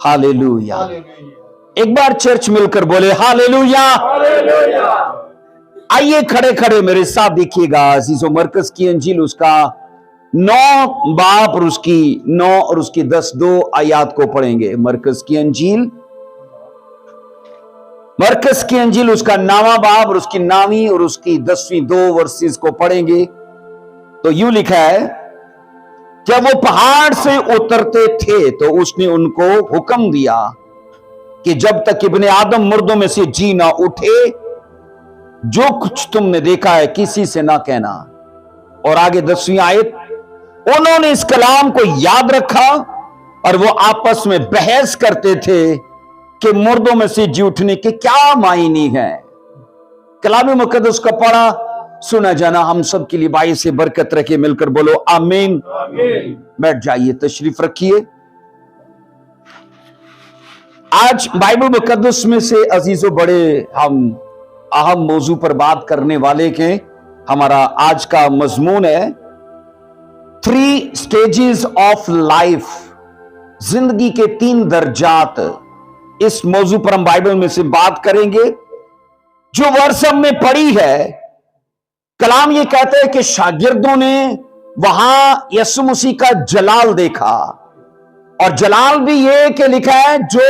Hallelujah. एक बार church मिलकर बोले हालेलुया। आइए खड़े खड़े मेरे साथ देखिएगा अजीजों, मरकस की अंजील उसका 9 बाब और उसकी 9 और उसकी 10 आयत को पढ़ेंगे। मरकस की अंजील उसका 9वां बाब और उसकी 9वीं और उसकी 10वीं 2 वर्सेस को पढ़ेंगे। तो यूं लिखा है, जब वो पहाड़ से उतरते थे तो उसने उनको हुक्म दिया कि जब तक इब्ने आदम मुर्दों में से जी ना उठे, जो कुछ तुमने देखा है किसी से ना कहना। और आगे 10वीं आयत, उन्होंने इस कलाम को याद रखा और वो आपस में बहस करते थे कि मुर्दों में से जी उठने के क्या मायने हैं। कलाम मुकद्दस का पढ़ा सुना जाना हम सब के लिए बाई से बरकत रखे। मिलकर बोलो आमीन। बैठ जाइए, तशरीफ रखिए। आज बाइबल मुकद्दस में से अजीजों बड़े हम अहम मौजू पर बात करने वाले के हमारा आज का मजमून है 3 स्टेजेस ऑफ लाइफ, जिंदगी के 3 दर्जात। इस मौजू पर हम बाइबल में से बात करेंगे। जो वर्ष हमने पढ़ी है, कलाम ये कहता है कि शागिर्दों ने वहां यीशु मसीह का जलाल देखा। और जलाल भी ये कि लिखा है जो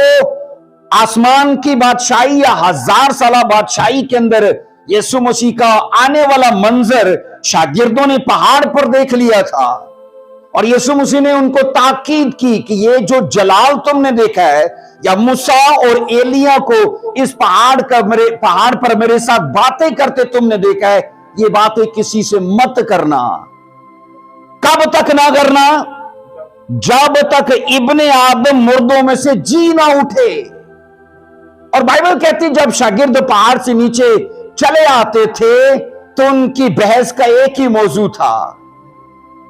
आसमान की बादशाही या 1000 साला बादशाही के अंदर यीशु मसीह का आने वाला मंजर शागिर्दों ने पहाड़ पर देख लिया था। और यीशु मसीह ने उनको ताकीद की कि ये जो जलाल तुमने देखा है, या मूसा और एलिया को इस पहाड़ पर मेरे साथ बातें करते तुमने देखा है, ये बातें किसी से मत करना। कब तक ना करना? जब तक इब्ने आदम मुर्दों में से जी ना उठे। और बाइबल कहती जब शागिर्द पहाड़ से नीचे चले आते थे तो उनकी बहस का एक ही मौजू था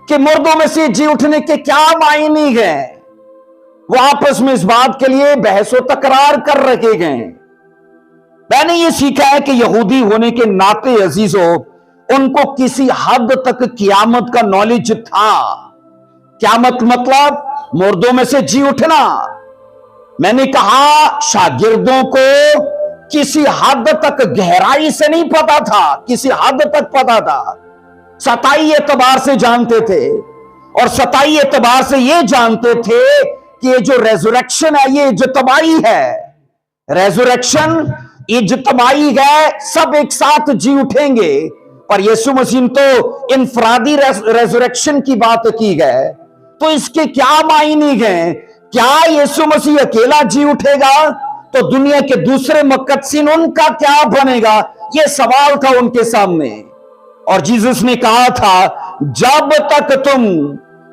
कि मुर्दों में से जी उठने के क्या मायने हैं। वो आपस में इस बात के लिए बहसो तकरार कर रखे गए। मैंने ये सीखा है कि यहूदी होने के नाते अजीजों, उनको किसी हद तक कियामत का नॉलेज था। कियामत मतलब मुर्दों में से जी उठना। मैंने कहा शागिर्दों को किसी हद तक गहराई से नहीं पता था, किसी हद तक पता था। सताई एतबार से जानते थे, और सताई एतबार से ये जानते थे कि ये जो रेजरेक्शन है ये इज्तमाई है। रेजरेक्शन इज्तमाई है, सब एक साथ जी उठेंगे। पर यीशु मसीह तो इनफरादी रेजरेक्शन की बात की है। तो इसके क्या मायने हैं? क्या यीशु मसीह अकेला जी उठेगा तो दुनिया के दूसरे मुकद्दसीन उनका क्या बनेगा? यह सवाल था उनके सामने। और जीसस ने कहा था जब तक तुम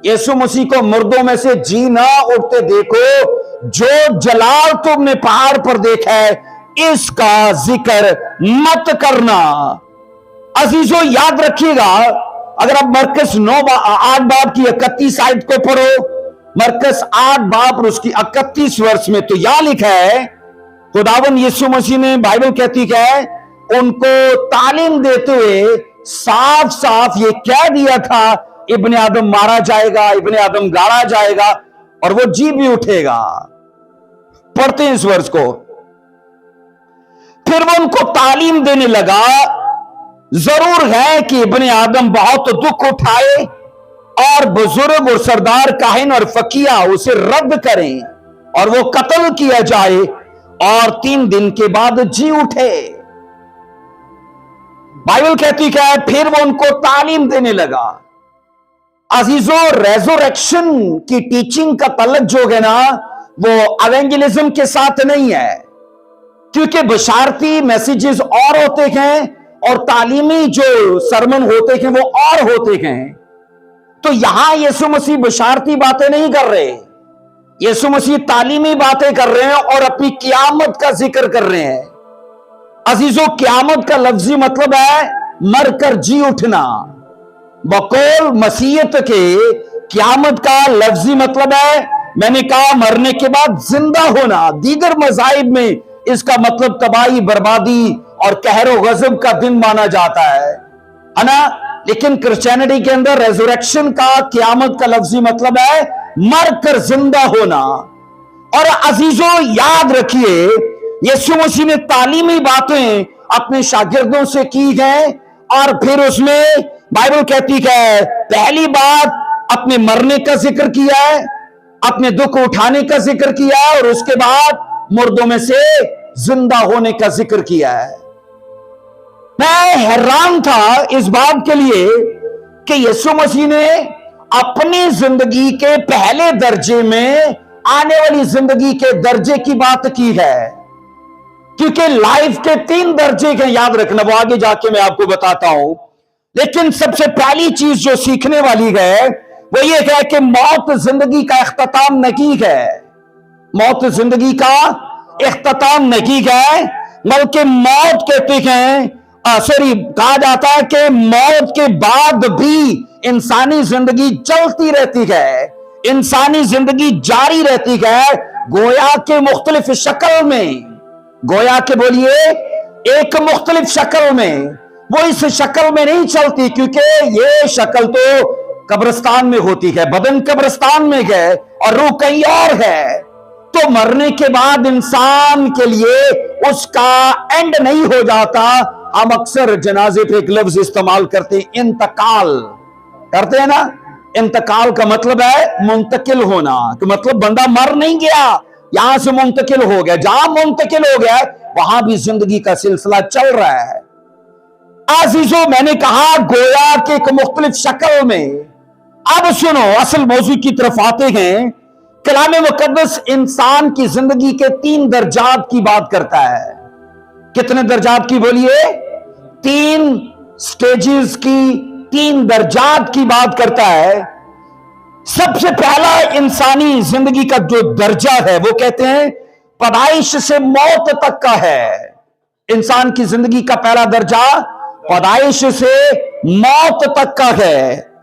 यीशु मसीह को मुर्दों में से जी ना उठते देखो, जो जलाल तुमने पहाड़ पर देखा है इसका जिक्र मत करना। अजीजों याद रखिएगा, अगर आप मरकस 8 बाब की 31 आयत को पढ़ो, मरकस 8 बाब और उसकी 31 वर्ष में, तो यहां लिखा है खुदावन यीशु मसीह ने, बाइबल कहती है, उनको तालीम देते हुए साफ साफ ये कह दिया था इब्ने आदम मारा जाएगा, इब्ने आदम गाड़ा जाएगा और वो जी भी उठेगा। पढ़ते हैं इस वर्ष को। फिर वो उनको तालीम देने लगा, जरूर है कि इब्ने आदम बहुत दुख उठाए और बुजुर्ग और सरदार काहिन और फकीहा उसे रद्द करें और वो कत्ल किया जाए और 3 दिन के बाद जी उठे। बाइबल कहती है फिर वो उनको तालीम देने लगा। अजीजों, रेजरेक्शन की टीचिंग का तल्लुक जो है ना, वो एवेंजलिज्म के साथ नहीं है, क्योंकि बशारती मैसेजेस और होते हैं और तालीमी जो सरमन होते हैं वो और होते हैं। तो यहां यीशु मसीह बशारती बातें नहीं कर रहे, यीशु मसीह तालीमी बातें कर रहे हैं और अपनी कियामत का जिक्र कर रहे हैं। अजीजों, कियामत का लफ्जी मतलब है मरकर जी उठना। बकौल मसीहत के कियामत का लफ्जी मतलब है, मैंने कहा, मरने के बाद जिंदा होना। दीगर मज़ाहिब में इसका मतलब तबाही, बर्बादी और कहरो गजब का दिन माना जाता है ना। लेकिन क्रिश्चियनिटी के अंदर रेजरेक्शन का, कियामत का लफ्जी मतलब है मरकर जिंदा होना। और अजीजों याद रखिए, यीशु मसीह ने तालीमी बातें अपने शागिर्दों से की है और फिर उसमें बाइबल कहती है पहली बात अपने मरने का जिक्र किया है, अपने दुख उठाने का जिक्र किया है और उसके बाद मुर्दों में से जिंदा होने का जिक्र किया है। मैं हैरान था इस बात के लिए कि यीशु मसीह ने अपनी जिंदगी के पहले दर्जे में आने वाली जिंदगी के दर्जे की बात की है, क्योंकि लाइफ के 3 दर्जे के याद रखना, वो आगे जाके मैं आपको बताता हूं। लेकिन सबसे पहली चीज जो सीखने वाली है वो ये है कि मौत जिंदगी का इख्तिताम नहीं है। मौत जिंदगी का इख्तिताम नहीं है, बल्कि मौत कहते हैं कहा जाता है कि मौत के बाद भी इंसानी जिंदगी चलती रहती है, इंसानी जिंदगी जारी रहती है, गोया के मुख्तलिफ शक्ल में, गोया के बोलिए एक मुख्तलिफ शक्ल में। वो इस शक्ल में नहीं चलती, क्योंकि ये शक्ल तो कब्रिस्तान में होती है, बदन कब्रिस्तान में है और रूह कहीं और है। तो मरने के बाद इंसान के लिए उसका एंड नहीं हो जाता। हम अक्सर जनाजे पे एक लफ्ज इस्तेमाल करते हैं, इंतकाल करते हैं ना। इंतकाल का मतलब है मुंतकिल होना, कि मतलब बंदा मर नहीं गया, यहां से मुंतकिल हो गया। जहां मुंतकिल हो गया वहां भी जिंदगी का सिलसिला चल रहा है। आजीजों, मैंने कहा गोया के एक मुख्तलिफ शक्ल में। अब सुनो, असल मौजू की तरफ आते हैं। कलाम मुकद्दस इंसान की जिंदगी के 3 दर्जात की बात करता है। कितने दर्जात की बोलिए? 3 स्टेजेस की, 3 दर्जात की बात करता है। सबसे पहला इंसानी जिंदगी का जो दर्जा है वो कहते हैं पैदाइश से मौत तक का है। इंसान की जिंदगी का पहला दर्जा पैदाइश से मौत तक का है।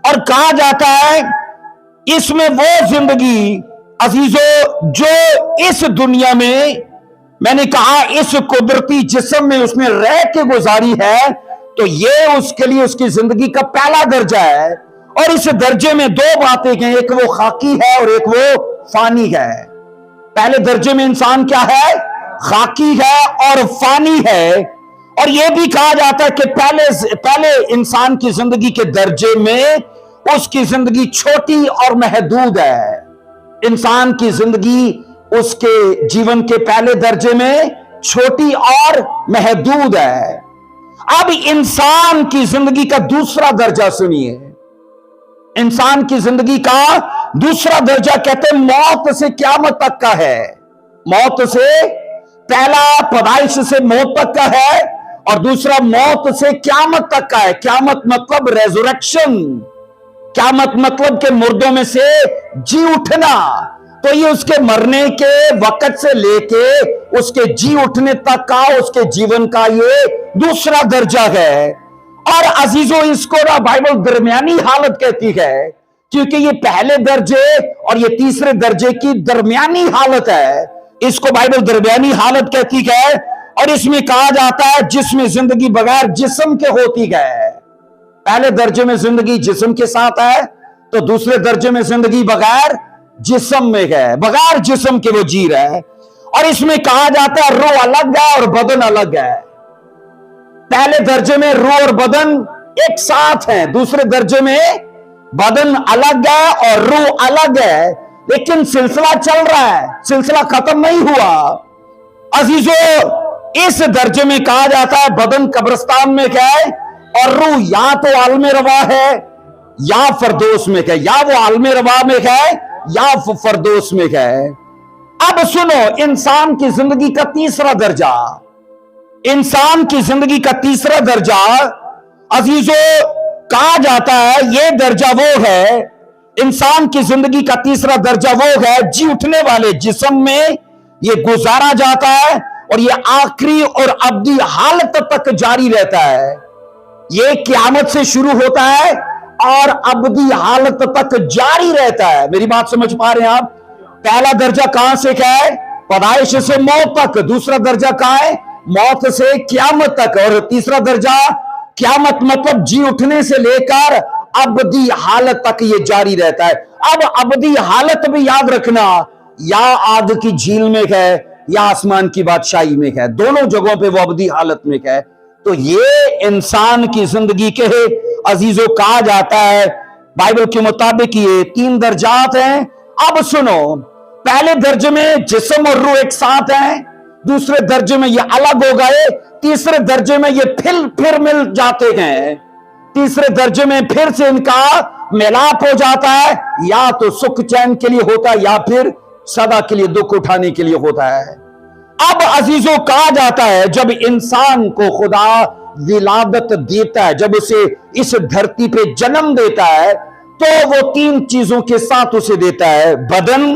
और कहा जाता है इसमें वो जिंदगी अजीजों जो इस दुनिया में, मैंने कहा इस कुदरती जिस्म में उसने रह के गुजारी है, तो ये उसके लिए उसकी जिंदगी का पहला दर्जा है। और इस दर्जे में 2 बातें हैं, एक वो खाकी है और एक वो फानी है। पहले दर्जे में इंसान क्या है? खाकी है और फानी है। और यह भी कहा जाता है कि पहले इंसान की जिंदगी के दर्जे में उसकी जिंदगी छोटी और महदूद है। इंसान की जिंदगी उसके जीवन के पहले दर्जे में छोटी और महदूद है। अब इंसान की जिंदगी का दूसरा दर्जा सुनिए। इंसान की जिंदगी का दूसरा दर्जा कहते हैं मौत से क़यामत तक का है। मौत से पहला पैदाइश से मौत तक का है और दूसरा मौत से क़यामत तक का है। क़यामत मतलब रेज़रेक्शन, क़यामत मतलब के मुर्दों में से जी उठना। तो ये उसके मरने के वक्त से लेके उसके जी उठने तक का, उसके जीवन का ये दूसरा दर्जा है। और अजीजों, इसको ना बाइबल दरमियानी हालत कहती है, क्योंकि ये पहले दर्जे और ये तीसरे दर्जे की दरमियानी हालत है। इसको बाइबल दरमियानी हालत कहती है। और इसमें कहा जाता है जिसमें जिंदगी बगैर जिस्म के होती है। पहले दर्जे में जिंदगी जिस्म के साथ है, तो दूसरे दर्जे में जिंदगी बगैर जिस्म में है, बगैर जिस्म के वो जी रहा है। और इसमें कहा जाता है रूह अलग है और बदन अलग है। पहले दर्जे में रूह और बदन एक साथ है, दूसरे दर्जे में बदन अलग है और रूह अलग है। लेकिन सिलसिला चल रहा है, सिलसिला खत्म नहीं हुआ। अजीजों, इस दर्जे में कहा जाता है बदन कब्रिस्तान में है और रूह या तो आलमे रवा है या फरदोस में है, या वो आलमे रवा में है या फरदोस में है। अब सुनो, इंसान की जिंदगी का तीसरा दर्जा, इंसान की जिंदगी का तीसरा दर्जा अजीजों कहा जाता है, यह दर्जा वो है, इंसान की जिंदगी का तीसरा दर्जा वो है जी उठने वाले जिस्म में ये गुजारा जाता है और ये आखिरी और अब्दी हालत तक जारी रहता है। ये क़यामत से शुरू होता है और अब्दी हालत तक जारी रहता है। मेरी बात समझ पा रहे हैं आप? पहला दर्जा कहां से क्या है? पैदाइश से मौत तक। दूसरा दर्जा कहां है? मौत से क़यामत तक। और तीसरा दर्जा क़यामत मतलब जी उठने से लेकर अब्दी हालत तक ये जारी रहता है। अब अब्दी हालत भी याद रखना, یا آگ کی جھیل میں ہے یا آسمان کی بادشاہی میں ہے، دونوں جگہوں پہ وہ ابدی حالت میں ہے۔ تو یہ انسان کی زندگی کے عزیزوں کہا جاتا ہے بائبل کے مطابق یہ 3 درجات ہیں۔ اب سنو، پہلے درجے میں جسم اور روح ایک ساتھ ہیں، دوسرے درجے میں یہ الگ ہو گئے، تیسرے درجے میں یہ پھر مل جاتے ہیں، تیسرے درجے میں پھر سے ان کا ملاپ ہو جاتا ہے، یا تو سکھ چین کے لیے ہوتا ہے یا پھر سدا کے لیے دکھ اٹھانے کے لیے ہوتا ہے۔ اب عزیزوں کہا جاتا ہے جب انسان کو خدا ولادت دیتا ہے، جب اسے اس دھرتی پہ جنم دیتا ہے، تو وہ 3 چیزوں کے ساتھ اسے دیتا ہے، بدن،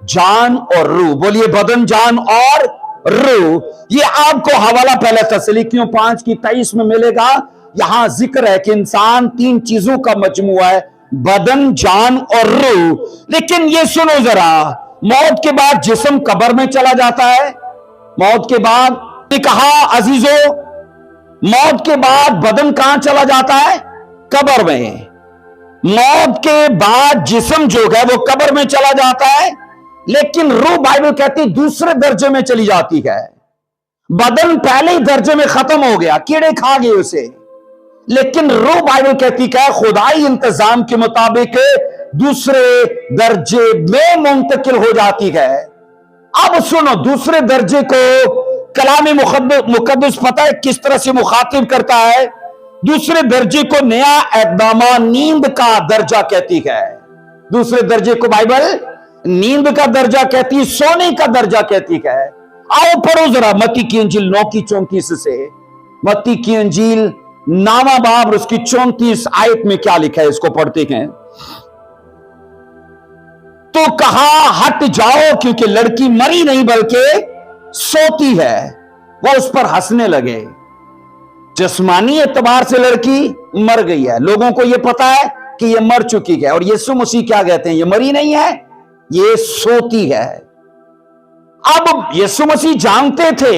جان اور روح۔ بولیے بدن، جان اور روح۔ یہ آپ کو حوالہ پہلا تسلیکیوں 5:23 میں ملے گا۔ یہاں ذکر ہے کہ انسان 3 چیزوں کا مجموعہ ہے، بدن، جان اور روح۔ لیکن یہ سنو ذرا، موت کے بعد جسم قبر میں چلا جاتا ہے، موت کے بعد نے کہا عزیزو، موت کے بعد بدن کہاں چلا جاتا ہے؟ قبر میں۔ موت کے بعد جسم جو ہے وہ قبر میں چلا جاتا ہے، لیکن روح بائبل کہتی دوسرے درجے میں چلی جاتی ہے۔ بدن پہلے ہی درجے میں ختم ہو گیا، کیڑے کھا گئے اسے، لیکن روح بائبل کہتی کہ خدائی انتظام کے مطابق دوسرے درجے میں منتقل ہو جاتی ہے۔ اب سنو، دوسرے درجے کو کلام مقدس پتہ ہے کس طرح سے مخاطب کرتا ہے؟ دوسرے درجے کو نیا اقدامہ نیند کا درجہ کہتی ہے۔ دوسرے درجے کو بائبل نیند کا درجہ کہتی ہے، سونے کا درجہ کہتی ہے۔ آؤ پڑھو ذرا متی کی انجیل 9:34 سے، متی کی انجیل 9واں باب اس کی 34 آیت میں کیا لکھا ہے، اس کو پڑھتے ہیں۔ تو کہا ہٹ جاؤ کیونکہ لڑکی مری نہیں بلکہ سوتی ہے۔ وہ اس پر ہنسنے لگے۔ جسمانی اعتبار سے لڑکی مر گئی ہے، لوگوں کو یہ پتا ہے کہ یہ مر چکی ہے، اور یسوع مسیح کیا کہتے ہیں؟ یہ مری نہیں ہے، یہ سوتی ہے۔ اب یسوع مسیح جانتے تھے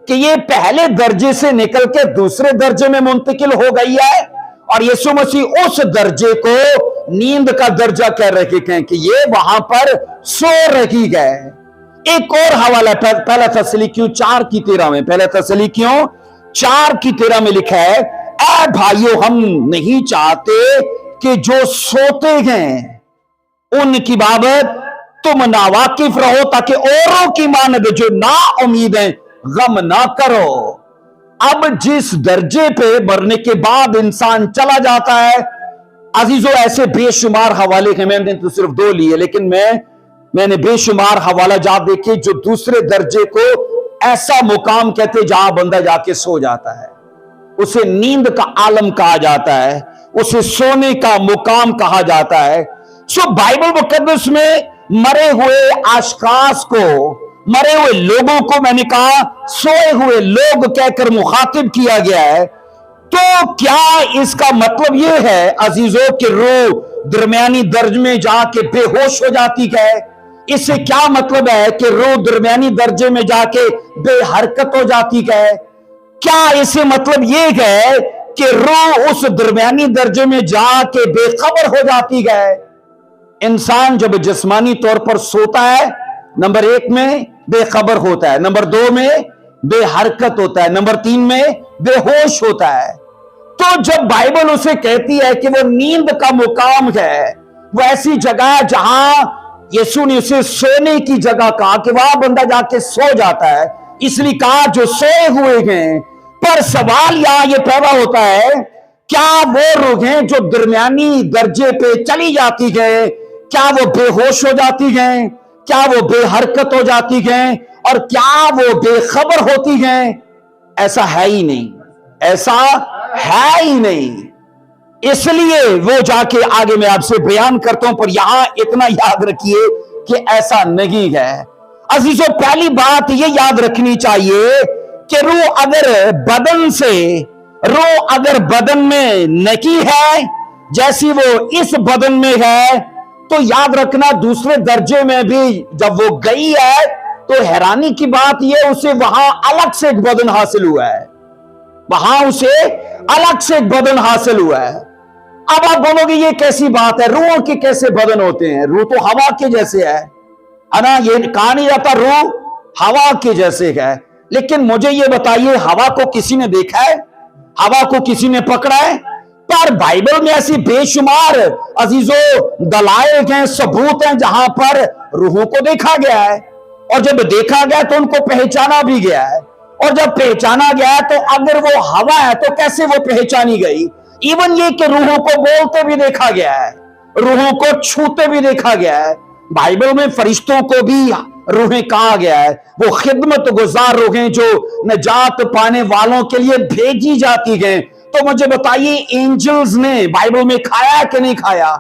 کہ یہ پہلے درجے سے نکل کے دوسرے درجے میں منتقل ہو گئی ہے، اور یسوع مسیح اس درجے کو نیند کا درجہ کہہ رہے ہیں کہ یہ وہاں پر سو رہی ہے۔ ایک اور حوالہ پہلا تسلیکیوں 4:13 میں، پہلا تسلیکیوں 4:13 میں لکھا ہے، اے بھائیو ہم نہیں چاہتے کہ جو سوتے ہیں ان کی بابت تم ناواقف رہو، تاکہ اوروں کی مانند جو نا امید ہیں غم نہ کرو۔ اب جس درجے پہ مرنے کے بعد انسان چلا جاتا ہے، عزیزو ایسے بے شمار حوالے ہیں، میں نے تو صرف 2 لیے، لیکن میں نے بے شمار حوالہ جات دیکھے جو دوسرے درجے کو ایسا مقام کہتے جہاں بندہ جا کے سو جاتا ہے، اسے نیند کا عالم کہا جاتا ہے، اسے سونے کا مقام کہا جاتا ہے۔ سو بائبل مقدس میں مرے ہوئے اشخاص کو، مرے ہوئے لوگوں کو میں نے کہا سوئے ہوئے لوگ کہہ کر مخاطب کیا گیا ہے۔ تو کیا اس کا مطلب یہ ہے عزیزوں کہ روح درمیانی درجے میں جا کے بے ہوش ہو جاتی ہے؟ اس سے کیا مطلب ہے کہ روح درمیانی درجے میں جا کے بے حرکت ہو جاتی ہے؟ کیا اس سے مطلب یہ ہے کہ روح اس درمیانی درجے میں جا کے بے خبر ہو جاتی ہے؟ انسان جب جسمانی طور پر سوتا ہے، نمبر 1 میں بے خبر ہوتا ہے، نمبر 2 میں بے حرکت ہوتا ہے، نمبر 3 میں بے ہوش ہوتا ہے۔ تو جب بائبل اسے کہتی ہے کہ وہ نیند کا مقام ہے، وہ ایسی جگہ جہاں یسوع نے اسے سونے کی جگہ کہا کہ وہاں بندہ جا کے سو جاتا ہے، اس لیے کہا جو سوئے ہوئے ہیں۔ پر سوال یہاں یہ پیدا ہوتا ہے، کیا وہ روح ہیں جو درمیانی درجے پہ چلی جاتی ہیں، کیا وہ بے ہوش ہو جاتی ہیں؟ کیا وہ بے حرکت ہو جاتی ہیں؟ اور کیا وہ بے خبر ہوتی ہیں؟ ایسا ہے ہی نہیں، ایسا ہے ہی نہیں۔ اس لیے وہ جا کے آگے میں آپ سے بیان کرتا ہوں، پر یہاں اتنا یاد رکھیے کہ ایسا نہیں ہے۔ عزیزو پہلی بات یہ یاد رکھنی چاہیے کہ روح اگر بدن میں نہیں ہے جیسی وہ اس بدن میں ہے، تو یاد رکھنا دوسرے درجے میں بھی جب وہ گئی ہے تو حیرانی کی بات یہ اسے وہاں الگ سے ایک بدن حاصل ہوا ہے، وہاں اسے الگ سے ایک بدن حاصل ہوا ہے۔ اب آپ بولو گے یہ کیسی بات ہے، روحوں کے کیسے بدن ہوتے ہیں؟ روح تو ہوا کے جیسے ہے، है ना। ये कहा नहीं जाता रूह हवा के जैसे है, लेकिन मुझे ये बताइए, हवा को किसी ने देखा है? हवा को किसी ने पकड़ा है? पर बाइबल में ऐसी बेशुमार अजीजों दलाइल हैं, सबूत हैं, जहां पर रूहों को देखा गया है, और जब देखा गया तो उनको पहचाना भी गया है, और जब पहचाना गया है तो अगर वो हवा है तो कैसे वो पहचानी गई? इवन ये कि रूहों को बोलते भी देखा गया है, रूहों को छूते भी देखा गया है। बाइबल में फरिश्तों को भी रूहें कहा गया है, वो खिदमत गुजार रूहें जो नजात पाने वालों के लिए भेजी जाती हैं। तो मुझे बताइए, एंजल्स ने बाइबल में खाया कि नहीं खाया?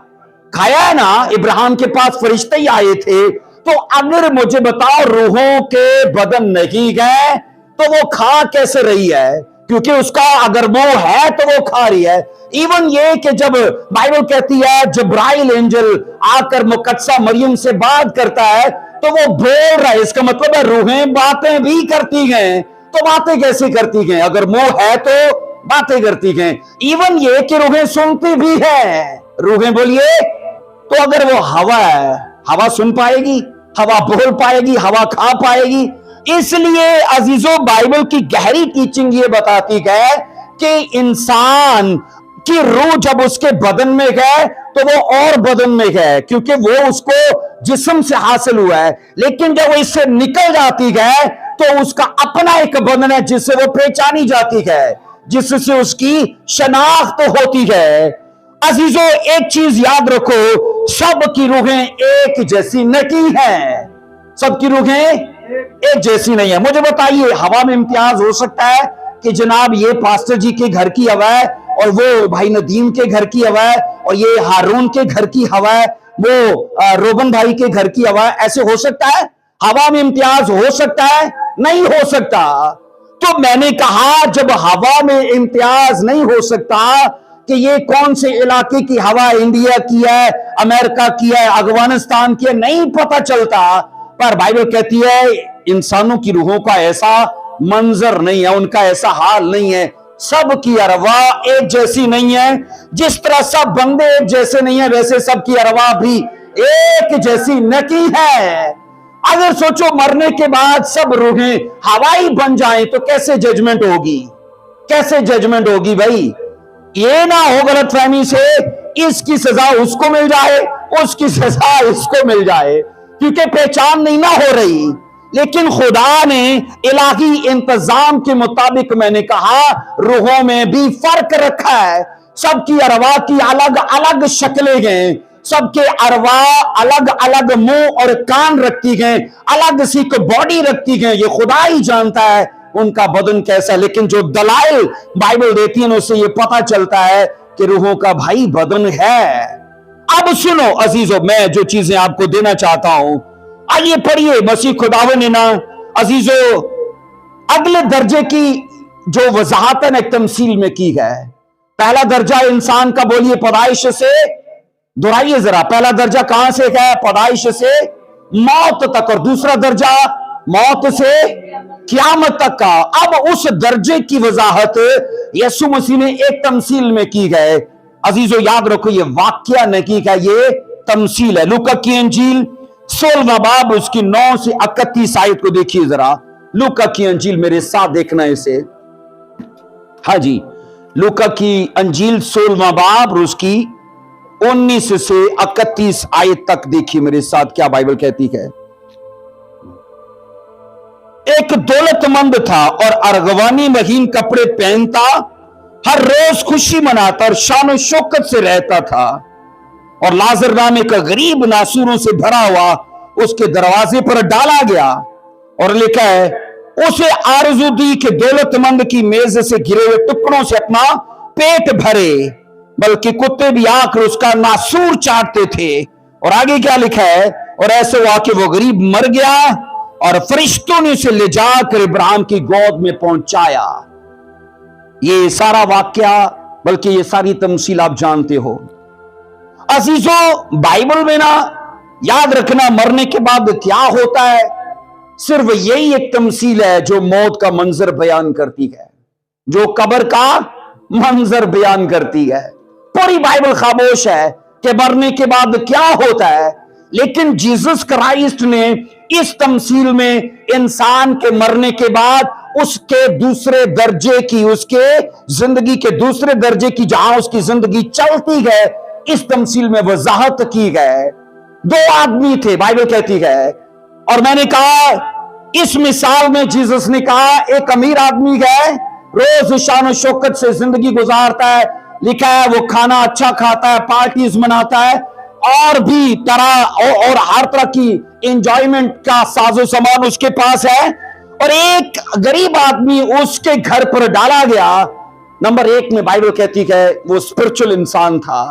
खाया है ना। इब्राहिम के पास फरिश्ते ही आए थे। तो अगर मुझे बताओ रूहों के बदन नहीं गए तो वो खा कैसे रही है? क्योंकि उसका अगर वो है तो वो खा रही है। इवन ये कि जब बाइबल कहती है जिब्राइल एंजल आकर मुकद्दसा मरियम से बात करता है तो वो बोल रहा है, इसका मतलब है रूहें बातें भी करती हैं। तो बातें कैसे करती हैं? अगर मुंह है तो बातें करती हैं। इवन ये कि रूहें सुनती भी है। रूहें बोलिए, तो अगर वो हवा है, हवा सुन पाएगी, हवा बोल पाएगी, हवा खा पाएगी? इसलिए अजीजों, बाइबल की गहरी टीचिंग ये बताती है कि इंसान की रूह जब उसके बदन में गए तो वो और बदन में गए, क्योंकि वो उसको जिस्म से हासिल हुआ है। लेकिन जब वो इससे निकल जाती है तो उसका अपना एक बदन है जिससे वो पहचानी जाती है, जिससे उसकी शनाख्त होती है। अजीजों, एक चीज याद रखो, सबकी रूहें एक जैसी नहीं है। सबकी रूहें एक जैसी नहीं है। मुझे बताइए, हवा में इम्तियाज हो सकता है कि जनाब ये पास्टर जी के घर की हवा है और वो भाई नदीम के घर की हवा है और ये हारून के घर की हवा है, वो रोबन भाई के घर की हवा है? ऐसे हो सकता है? हवा में इम्तियाज हो सकता है? नहीं हो सकता। तो मैंने कहा, जब हवा में इम्तियाज नहीं हो सकता कि ये कौन से इलाके की हवा, इंडिया की है, अमेरिका की है, अफगानिस्तान की है, नहीं पता चलता। पर बाइबल कहती है इंसानों की रूहों का ऐसा मंजर नहीं है, उनका ऐसा हाल नहीं है। सबकी अरवाह एक जैसी नहीं है। जिस तरह सब बंदे एक जैसे नहीं है, वैसे सबकी अरवाह भी एक जैसी नहीं है। अगर सोचो, मरने के बाद सब रूहें हवाई बन जाएं तो कैसे जजमेंट होगी? कैसे जजमेंट होगी भाई? ये ना हो गलतफहमी से इसकी सजा उसको मिल जाए, उसकी सजा इसको मिल जाए, क्योंकि पहचान नहीं ना हो रही। लेकिन खुदा ने इलाही इंतजाम के मुताबिक, मैंने कहा, रूहों में भी फर्क रखा है। सबकी अरवाह की अलग अलग शक्लें हैं, सबके अरवाह अलग अलग मुंह और कान रखती हैं, अलग सी बॉडी रखती हैं। ये खुदा ही जानता है उनका बदन कैसा। लेकिन जो दलाइल बाइबल देती है उससे ये पता चलता है कि रूहों का भाई बदन है। अब सुनो अजीजों, मैं जो चीजें आपको देना चाहता हूं, आइए पढ़िए। मसीह खुदावन ने ना अजीजों अगले दर्जे की जो वजाहतन एक तमसील में की है। पहला दर्जा इंसान का, बोलिए पैदाइश से, दोहराइए जरा, पहला दर्जा कहां से है? पैदाइश से मौत तक, और दूसरा दर्जा मौत से क़यामत तक का। अब उस दर्जे की वजाहत यीशु मसीह ने एक तमसील में की है। अजीजों याद रखो, ये वाक्य नहीं का, ये तमसील है। लूका की अंजील 16वां बाब उसकी 9 से 31 आयत को देखिए जरा। लूका की अंजील मेरे साथ देखना इसे। हाँ जी, लूका की अंजील 16वां बाब उसकी 19 से 31 आयत तक देखिए मेरे साथ, क्या बाइबल कहती है। एक दौलतमंद था और अरगवानी महीन कपड़े पहनता, हर रोज खुशी मनाता और शान शौकत से रहता था। और लाजर नाम एक गरीब नासूरों से भरा हुआ उसके दरवाजे पर डाला गया, और लिखा है, उसे आरज़ू दी कि दौलतमंद की मेज से गिरे हुए टुकड़ों से अपना पेट भरे, बल्कि कुत्ते भी आकर उसका नासूर चाटते थे। और आगे क्या लिखा है, और ऐसे हुआ कि वो गरीब मर गया और फरिश्तों ने उसे ले जाकर इब्राहिम की गोद में पहुंचाया। ये सारा वाक्या, बल्कि ये सारी तमसील आप जानते हो। अजीजों, बाइबल में ना याद रखना, मरने के बाद क्या होता है, सिर्फ यही एक तमसील है जो मौत का मंजर बयान करती है, जो कब्र का मंजर बयान करती है। पूरी बाइबल खामोश है कि मरने के बाद क्या होता है। लेकिन जीसस क्राइस्ट ने इस तमसील में इंसान के मरने के बाद उसके दूसरे दर्जे की, उसके जिंदगी के दूसरे दर्जे की, जहां उसकी जिंदगी चलती है, इस तमसील में वजाहत की है। दो आदमी थे, बाइबल कहती है, और मैंने कहा इस मिसाल में जीसस ने कहा एक अमीर आदमी है, रोज शान शौकत से जिंदगी गुजारता है, लिखा है वो खाना अच्छा खाता है, पार्टीज मनाता है, और भी और हर तरह की एंजॉयमेंट का साजो सामान उसके पास है। और एक गरीब आदमी उसके घर पर डाला गया। नंबर 1 में बाइबल कहती है वो स्पिरिचुअल इंसान था,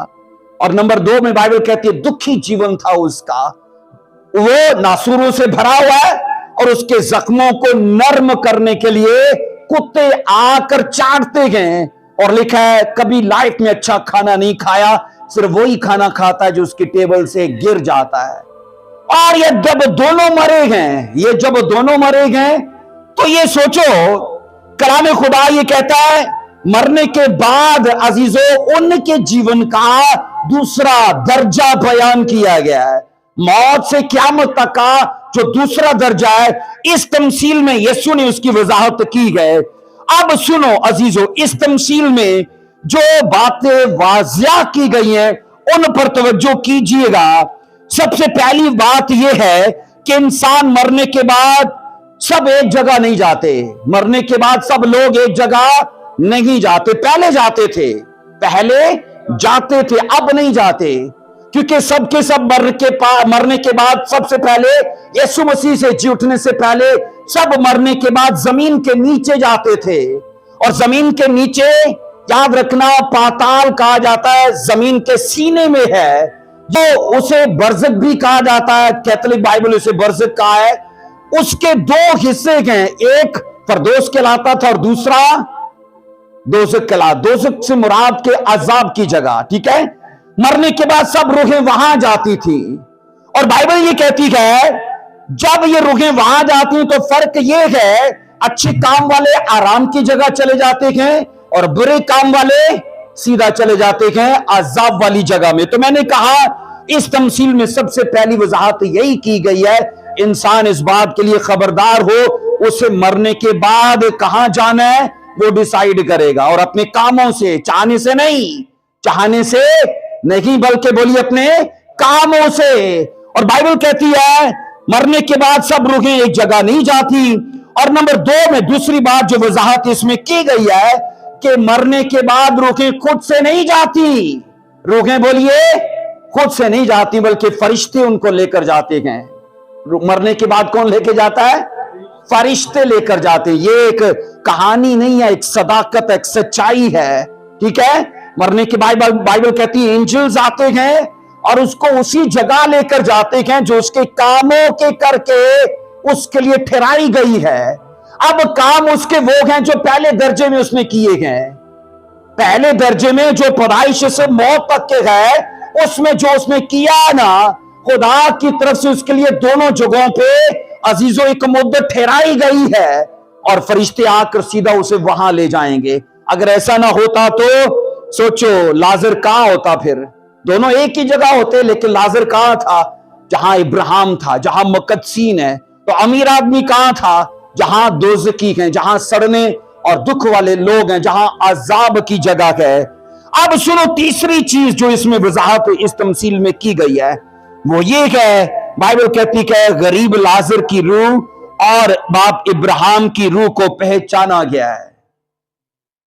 और नंबर 2 में बाइबल कहती है दुखी जीवन था उसका। वो नासूरों से भरा हुआ है, और उसके जख्मों को नर्म करने के लिए कुत्ते आकर चाटते गए। और लिखा है कभी लाइफ में अच्छा खाना नहीं खाया, सिर्फ वही खाना खाता है जो उसकी टेबल से गिर जाता है। और ये जब दोनों मरे गए, तो ये सोचो, कलाम खुदा ये कहता है मरने के बाद अजीजों उनके जीवन का दूसरा दर्जा बयान किया गया है। मौत से क़यामत तक का जो दूसरा दर्जा है, इस तमसील में यीशु ने उसकी वजाहत की है। अब सुनो अजीजों, इस तमसील में जो बातें वाज़िया की गई हैं उन पर तवज्जो कीजिएगा। सबसे पहली बात यह है कि इंसान मरने के बाद सब एक जगह नहीं जाते। मरने के बाद सब लोग एक जगह नहीं जाते। पहले जाते थे, अब नहीं जाते, क्योंकि सबके सब मरने के बाद सबसे पहले यीशु मसीह से जी उठने से पहले सब मरने के बाद जमीन के नीचे जाते थे। और जमीन के नीचे, याद रखना, पाताल कहा जाता है, जमीन के सीने में है, जो उसे बरज़ख भी कहा जाता है। कैथोलिक बाइबल उसे बरज़ख कहा है। उसके 2 हिस्से हैं, एक फरदौस कहलाता था और दूसरा दोज़ख कहलाता। दोज़ख से मुराद के अजाब की जगह, ठीक है। मरने के बाद सब रूहें वहां जाती थी, और बाइबल ये कहती है जब ये रूहें वहां जाती तो फर्क ये है, अच्छे काम वाले आराम की जगह चले जाते हैं और बुरे काम वाले सीधा चले जाते हैं अजाब वाली जगह में। तो मैंने कहा इस तमसील में सबसे पहली वजाहत यही की गई है, इंसान इस बात के लिए खबरदार हो, उसे मरने के बाद कहां जाना है वो डिसाइड करेगा, और अपने कामों से, चाहने से नहीं, बल्कि बोलिए अपने कामों से। और बाइबल कहती है मरने के बाद सब रूहें एक जगह नहीं जाती। और नंबर 2 में दूसरी बात जो वजाहत इसमें की गई है कि मरने के बाद रूहें खुद से नहीं जाती। रूहें बोलिए खुद से नहीं जाती, बल्कि फरिश्ते उनको लेकर जाते हैं। मरने के बाद कौन लेके जाता है? फरिश्ते लेकर जाते हैं। ये एक कहानी नहीं है, एक सदाकत, एक सच्चाई है, ठीक है। मरने के बाइबल कहती है एंजल्स आते हैं और उसको उसी जगह लेकर जाते हैं जो उसके कामों के करके उसके लिए ठहराई गई है। अब काम उसके वो हैं जो पहले दर्जे में उसने किए हैं। पहले दर्जे में जो पैदाइश से मौत तक के है, उसमें जो उसने किया ना, खुदा की तरफ से उसके लिए दोनों जगहों पे अजीजों एक मुद्दत ठहराई गई है, और फरिश्ते आकर सीधा उसे वहां ले जाएंगे। अगर ऐसा ना होता तो सोचो लाजर कहां होता, फिर दोनों एक ही जगह होते, लेकिन लाजर कहां था? जहां इब्राहिम था, जहां मुकद्दसीन है। तो अमीर आदमी कहां था? जहां दोज़की है, जहां सड़ने और दुख वाले लोग हैं, जहां अजाब की जगह है। अब सुनो तीसरी चीज जो इसमें वजाहत इस तमसील में की गई है, वो ये है, बाइबल कहती है गरीब लाजर की रूह और बाप इब्राहिम की रूह को पहचाना गया है।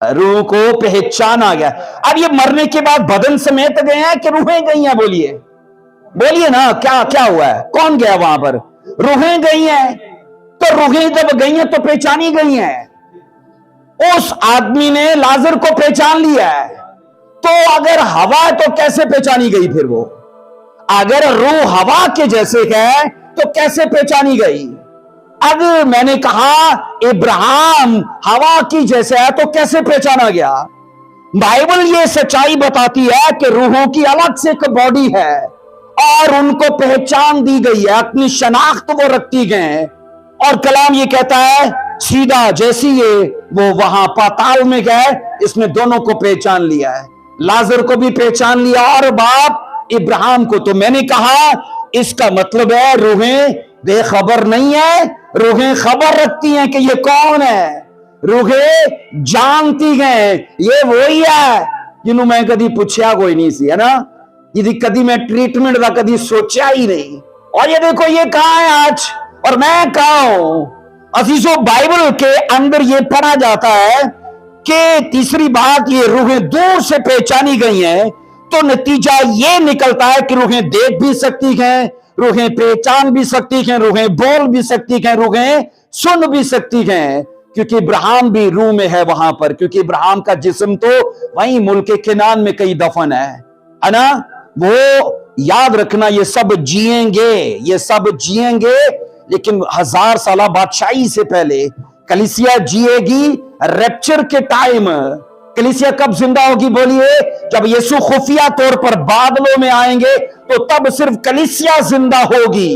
रूह को पहचाना गया। अब ये मरने के बाद बदन समेत गए हैं कि रूहें गई हैं? बोलिए ना, क्या हुआ है? कौन गया वहां पर? रूहें गई हैं। तो रूहें जब गई हैं तो पहचानी गई हैं। उस आदमी ने लाजर को पहचान लिया है, तो अगर हवा है तो कैसे पहचानी गई? फिर वो अगर रूह हवा के जैसे है तो कैसे पहचानी गई? अब मैंने कहा इब्राहिम हवा की जैसे है तो कैसे पहचाना गया? बाइबल ये सच्चाई बताती है कि रूहों की अलग से एक बॉडी है और उनको पहचान दी गई है, अपनी शनाख्त वो रखती गए। और कलाम ये कहता है सीधा जैसी ये वो वहां पाताल में गए, इसने दोनों को पहचान लिया है, लाजर को भी पहचान लिया और बाप इब्राहिम को। तो मैंने कहा इसका मतलब है रूहें बेखबर नहीं है, रूहें खबर रखती हैं कि ये कौन है, रूहें जानती हैं ये वही है जिन्हों मैं कदी पूछा कोई नहीं सी, है ना, यदि कदी मैं ट्रीटमेंट का कदी सोचा ही नहीं। और ये देखो ये कहां है आज और मैं कहां हूं। अजीजों, बाइबल के अंदर ये पढ़ा जाता है कि तीसरी बात, ये रूहें दूर से पहचानी गई हैं, तो नतीजा ये निकलता है कि रूहें देख भी सकती हैं, रूहें पहचान भी सकती हैं, रूहें बोल भी सकती हैं, रूहें सुन भी सकती हैं, क्योंकि इब्राहिम भी रूह में है वहां पर, क्योंकि इब्राहिम का जिस्म तो वहीं मुल्क किनान में कई दफन है ना। वो याद रखना, ये सब जिएंगे, ये सब जिएंगे, लेकिन 1000 साल बादशाही से पहले कलीसिया जिएगी रैप्चर के टाइम। कलीसिया कब जिंदा होगी बोलिए? जब यीशु खुफिया तौर पर बादलों में आएंगे तो तब सिर्फ कलीसिया जिंदा होगी।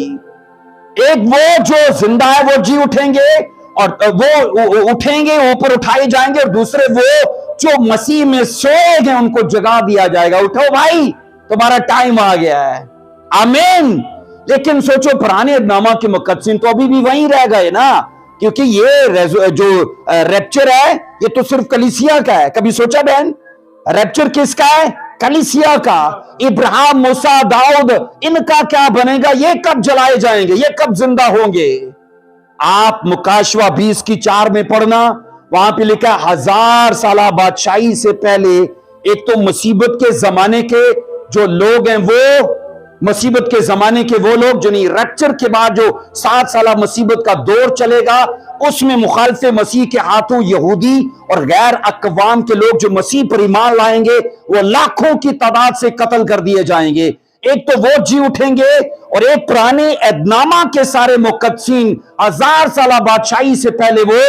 एक वो जो जिंदा है वो जी उठेंगे और वो उठेंगे, ऊपर उठाए जाएंगे, और दूसरे वो जो मसीह में सोए हैं उनको जगा दिया जाएगा। उठो भाई, तुम्हारा टाइम आ गया है। आमीन। लेकिन सोचो, पुराने नामा के मुकद्दसीन तो अभी भी वहीं रह गए ना, क्योंकि ये जो रैप्चर है ये तो सिर्फ कलीसिया का है। कभी सोचा बहन, रैप्चर किसका है? कलीसिया का। इब्राहिम, मूसा, दाऊद, इनका क्या बनेगा? ये कब जलाए जाएंगे? ये कब जिंदा होंगे? आप मुकाशवा 20:4 में पढ़ना, वहां पे लिखा है 1000 साल बादशाही से पहले एक तो मुसीबत के जमाने के जो लोग हैं, वो मुसीबत के जमाने के वो लोग जो नहीं, रैप्चर के बाद जो 7 साल मुसीबत का दौर चलेगा, उसमें मुखालिफ मसीह के हाथों यहूदी और गैर अकवाम के लोग जो मसीह पर ईमान लाएंगे वो लाखों की तादाद से कत्ल कर दिए जाएंगे। एक तो वो जी उठेंगे और एक पुराने एदनामा के सारे मुकद्दसीन 1000 साल बादशाही से पहले वो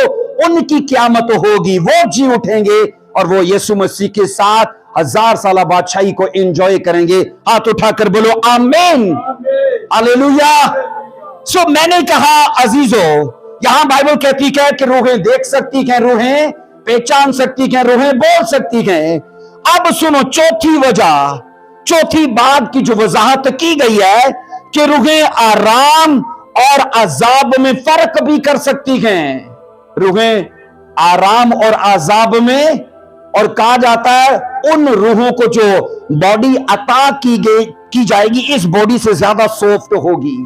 उनकी क़यामत होगी, वो जी उठेंगे और वो यीशु मसीह के साथ 1000 साल बादशाही को एंजॉय करेंगे। हाथ उठाकर बोलो आमीन, हालेलुया। सो मैंने कहा अजीजों, यहां बाइबल कहती है कि रूहें देख सकती हैं, रूहें पहचान सकती हैं, रूहें बोल सकती हैं। अब सुनो चौथी वजह, चौथी बात की जो वजाहत की गई है कि रूहें आराम और अजाब में फर्क भी कर सकती हैं। रूहें आराम और अजाब में, और कहा जाता है उन रूहों को जो बॉडी अता की जाएगी, इस बॉडी से ज्यादा सॉफ्ट होगी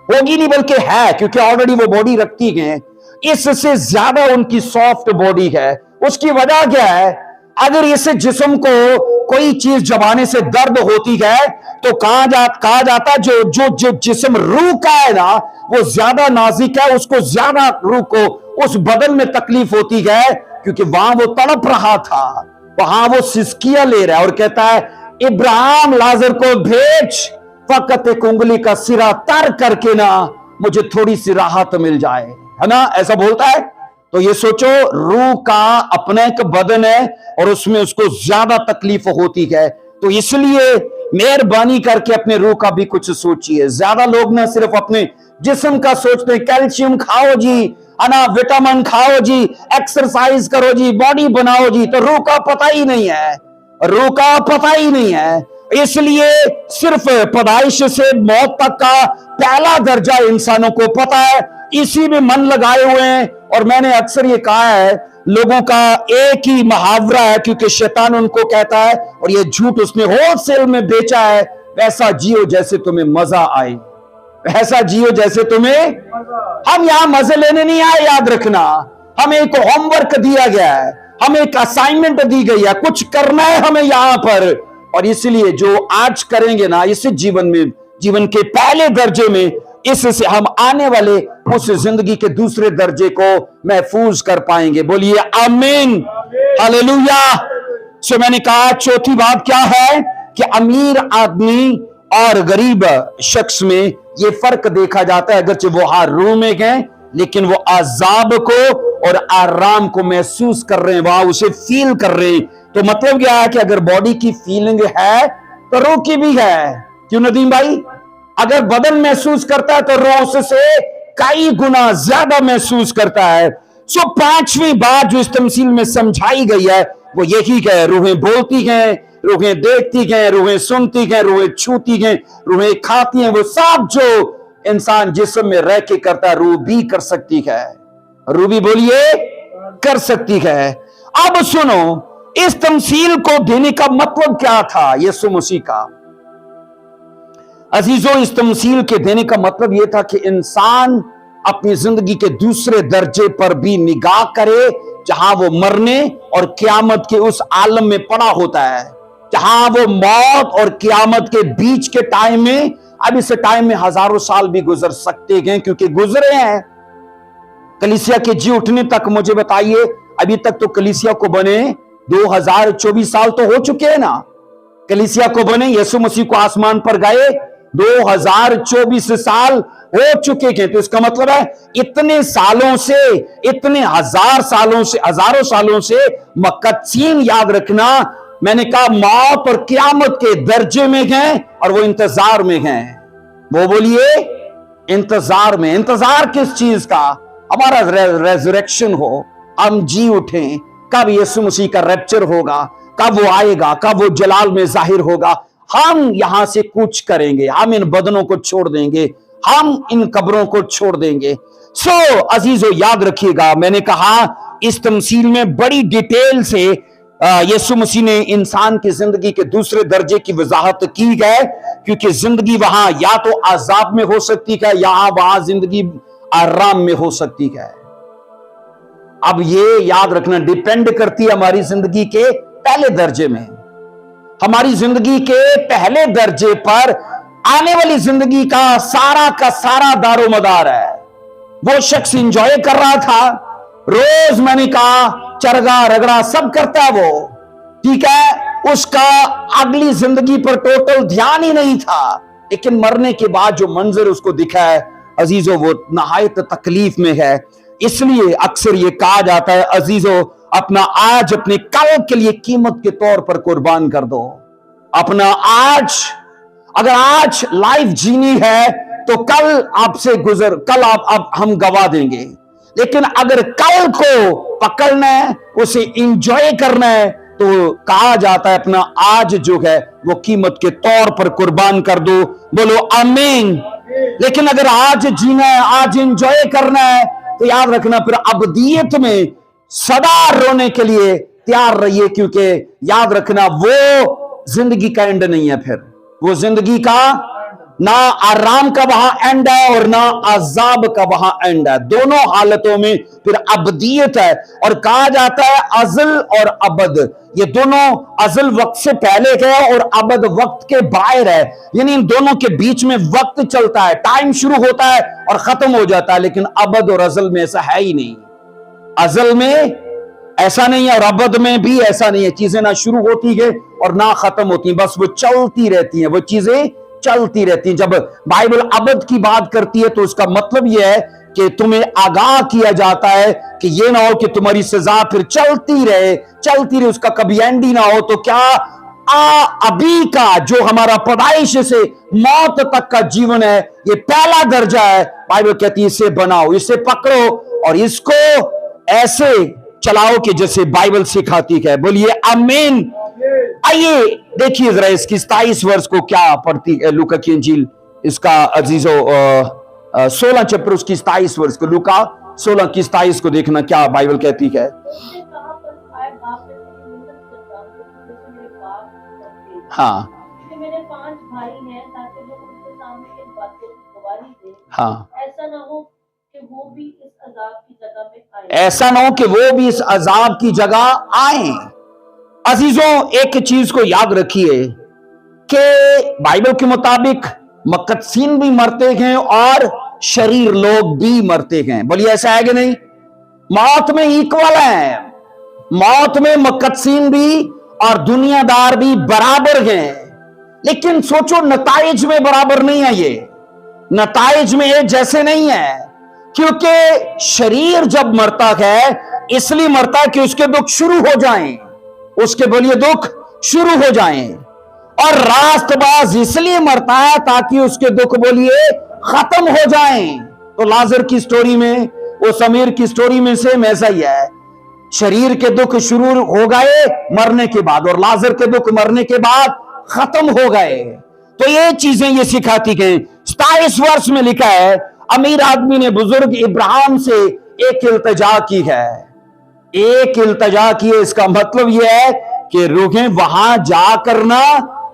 नहीं बल्कि है, क्योंकि ऑलरेडी वो बॉडी रखती है, इससे ज्यादा उनकी सॉफ्ट बॉडी है। उसकी वजह क्या है? अगर इस जिस्म को कोई चीज जबाने से दर्द होती है तो कहा जाता है जो जिस्म रूह का है ना, वो ज्यादा नाजुक है, उसको ज्यादा रूह को उस बदन में तकलीफ होती है, क्योंकि वहां वो तड़प रहा था, वहां वो सिसकिया ले रहा है और कहता है इब्राहिम लाजर को भेज, फकत एक उंगली का सिरा तर करके ना मुझे थोड़ी सी राहत मिल जाए, है ना, ऐसा बोलता है। तो ये सोचो, रूह का अपना एक बदन है और उसमें उसको ज्यादा तकलीफ होती है, तो इसलिए मेहरबानी करके अपने रूह का भी कुछ सोचिए। ज्यादा लोग ना सिर्फ अपने जिस्म का सोचते हैं, कैल्शियम खाओ जी, अना विटामिन खाओ जी, एक्सरसाइज करो जी, बॉडी बनाओ जी, तो रूह का पता ही नहीं है, रूह का पता ही नहीं है। इसलिए सिर्फ पैदाइश से मौत तक का पहला दर्जा इंसानों को पता है, इसी में मन लगाए हुए हैं। और मैंने अक्सर ये कहा है, लोगों का एक ही मुहावरा है, क्योंकि शैतान उनको कहता है और ये झूठ उसने होलसेल में बेचा है, वैसा जियो जैसे तुम्हें मजा आए, वैसा जियो जैसे तुम्हें। हम यहां मजे लेने नहीं आए, याद रखना, हमें एक होमवर्क दिया गया है, हमें एक असाइनमेंट दी गई है, कुछ करना है हमें यहां पर। और इसलिए जो आज करेंगे ना इस जीवन में, जीवन के पहले दर्जे में, इससे हम आने वाले उस जिंदगी के दूसरे दर्जे को महफूज कर पाएंगे। बोलिए आमीन, हालेलुया। सो मैंने कहा चौथी बात क्या है कि अमीर आदमी और गरीब शख्स में ये फर्क देखा जाता है। अगरचे वो हर रूह में गए, लेकिन वो अजाब को और आराम को महसूस कर रहे हैं, वहां उसे फील कर रहे हैं। तो मतलब क्या है कि अगर बॉडी की फीलिंग है तो रूह की भी है। क्यों नदीम भाई? अगर बदन महसूस करता है तो रूह उससे कई गुना ज्यादा महसूस करता है। सो पांचवी बात जो इस तमसील में समझाई गई है वो यही है, रूहें बोलती हैं, रूहें देखती हैं, रूहें सुनती हैं, रूहें छूती हैं, रूहें खाती हैं। वो सब जो इंसान जिस्म में रह के करता है, रूह भी कर सकती है। रूह भी बोलिए कर सकती है। अब सुनो, इस तमसील को देने का मतलब क्या था यीशु मसीह का? अजीजों, इस तमसील के देने का मतलब यह था कि इंसान अपनी जिंदगी के दूसरे दर्जे पर भी निगाह करे, जहां वो मरने और क़यामत के उस आलम में पड़ा होता है, जहां वो मौत और क़यामत के बीच के टाइम में, अब इस टाइम में हजारों साल भी गुजर सकते हैं, क्योंकि गुजरे हैं। कलीसिया के जी उठने तक मुझे बताइए, अभी तक तो कलीसिया को बने 2024 साल तो हो चुके हैं ना। कलीसिया को बने, यीशु मसीह को आसमान पर गए, 2024 साल हो चुके हैं। तो इसका मतलब है इतने सालों से, इतने हजारों सालों से मुकद्दसीन, याद रखना, मैंने कहा मौत और क़यामत के दर्जे में हैं और वो इंतजार में हैं। वो बोलिए इंतजार में। इंतजार किस चीज का? हमारा रेजरेक्शन हो, हम जी उठें, कब यीशु मसीह का रैप्चर होगा, कब वो आएगा, कब वो जलाल में जाहिर होगा। हम यहां से कुछ करेंगे, हम इन बदनों को छोड़ देंगे, हम इन कब्रों को छोड़ देंगे। सो अजीजों, याद रखिएगा, मैंने कहा इस तमसील में बड़ी डिटेल से यीशु मसीह ने इंसान की जिंदगी के दूसरे दर्जे की वजाहत की है, क्योंकि जिंदगी वहां या तो अजाब में हो सकती है, या वहां जिंदगी आराम में हो सकती है। अब ये याद रखना, डिपेंड करती है हमारी जिंदगी के पहले दर्जे में। हमारी जिंदगी के पहले दर्जे पर आने वाली जिंदगी का सारा दारोमदार है। वो शख्स एंजॉय कर रहा था, रोज मैंने कहा चरगा रगड़ा सब करता है वो, ठीक है, उसका अगली जिंदगी पर टोटल ध्यान ही नहीं था। लेकिन मरने के बाद जो मंजर उसको दिखा है अजीजों, वो नहायत तकलीफ में है। इसलिए अक्सर ये कहा जाता है अजीजों, अपना आज अपने कल के लिए कीमत के तौर पर कुर्बान कर दो। अपना आज, अगर आज लाइफ जीनी है तो कल आपसे कल आप हम गवा देंगे। लेकिन अगर कल को पकड़ना है, उसे एंजॉय करना है, तो कहा जाता है अपना आज जो है वो कीमत के तौर पर कुर्बान कर दो। बोलो आमीन। लेकिन अगर आज जीना है, आज एंजॉय करना है, तो याद रखना फिर अबदियत में सदा रोने के लिए तैयार रहिए, क्योंकि याद रखना वो जिंदगी का एंड नहीं है। फिर वो जिंदगी का ना आराम का वहां एंड है और ना अजाब का वहां एंड है। दोनों हालतों में फिर अबदियत है। और कहा जाता है अज़ल और अबद, ये दोनों, अज़ल वक्त से पहले है और अबद वक्त के बाहर है, यानी इन दोनों के बीच में वक्त चलता है, टाइम शुरू होता है और खत्म हो जाता है। लेकिन अबद और अज़ल में ऐसा है ही नहीं। अज़ल में ऐसा नहीं है और अबद में भी ऐसा नहीं है। चीजें ना शुरू होती है और ना खत्म होती है, बस वो चलती रहती हैं, वो चीजें चलती रहती हैं। जब बाइबल अबद की बात करती है तो उसका मतलब यह है कि तुम्हें आगाह किया जाता है कि ये ना हो कि तुम्हारी सजा फिर चलती रहे, उसका कभी एंड ही ना हो। तो क्या अभी का जो हमारा पैदाइश से मौत तक का जीवन है, ये पहला दर्जा है। बाइबल कहती है इसे बनाओ, इसे पकड़ो और इसको ऐसे चलाओ कि जैसे बाइबल सिखाती है। बोलिए आमीन। आइए देखिए जरा इसकी 27 वर्ष को क्या पढ़ती है लूका की इंजील, इसका अजीजों 16 चैप्टर उसकी 27 वर्ष को, लूका 16 की 27 को देखना क्या बाइबल कहती है। हाँ मेरे 5 भाई हैं, ताकि जो उनके सामने इन बातों की गवाही दे, हाँ, ऐसा ना हो कि वो भी इस अजाब की जगह में आए, ऐसा ना हो कि वो भी इस अजाब की जगह आए। अजीजों, एक चीज को याद रखिए कि बाइबल के मुताबिक मुकद्दसीन भी मरते हैं और शरीर लोग भी मरते हैं। बोलिए ऐसा है कि नहीं? मौत में इक्वल है, मौत में मुकद्दसीन भी और दुनियादार भी बराबर हैं। लेकिन सोचो नताइज में बराबर नहीं है, ये नताइज में एक जैसे नहीं है। क्योंकि शरीर जब मरता है इसलिए मरता है कि उसके दुख शुरू हो जाएं, उसके बोलिए दुख शुरू हो जाएं। और रास्तबाज इसलिए मरता है ताकि उसके दुख बोलिए खत्म हो जाएं। तो लाजर की स्टोरी में, वो समीर की स्टोरी में सेम ऐसा ही है। शरीर के दुख शुरू हो गए मरने के बाद, और लाजर के दुख मरने के बाद खत्म हो गए। तो ये चीजें ये सिखाती गई। 27 वर्ष में लिखा है, अमीर आदमी ने बुजुर्ग इब्राहिम से एक इल्तजा की है। एक इल्तजा की है, इसका मतलब यह है कि रूहें वहां जाकर ना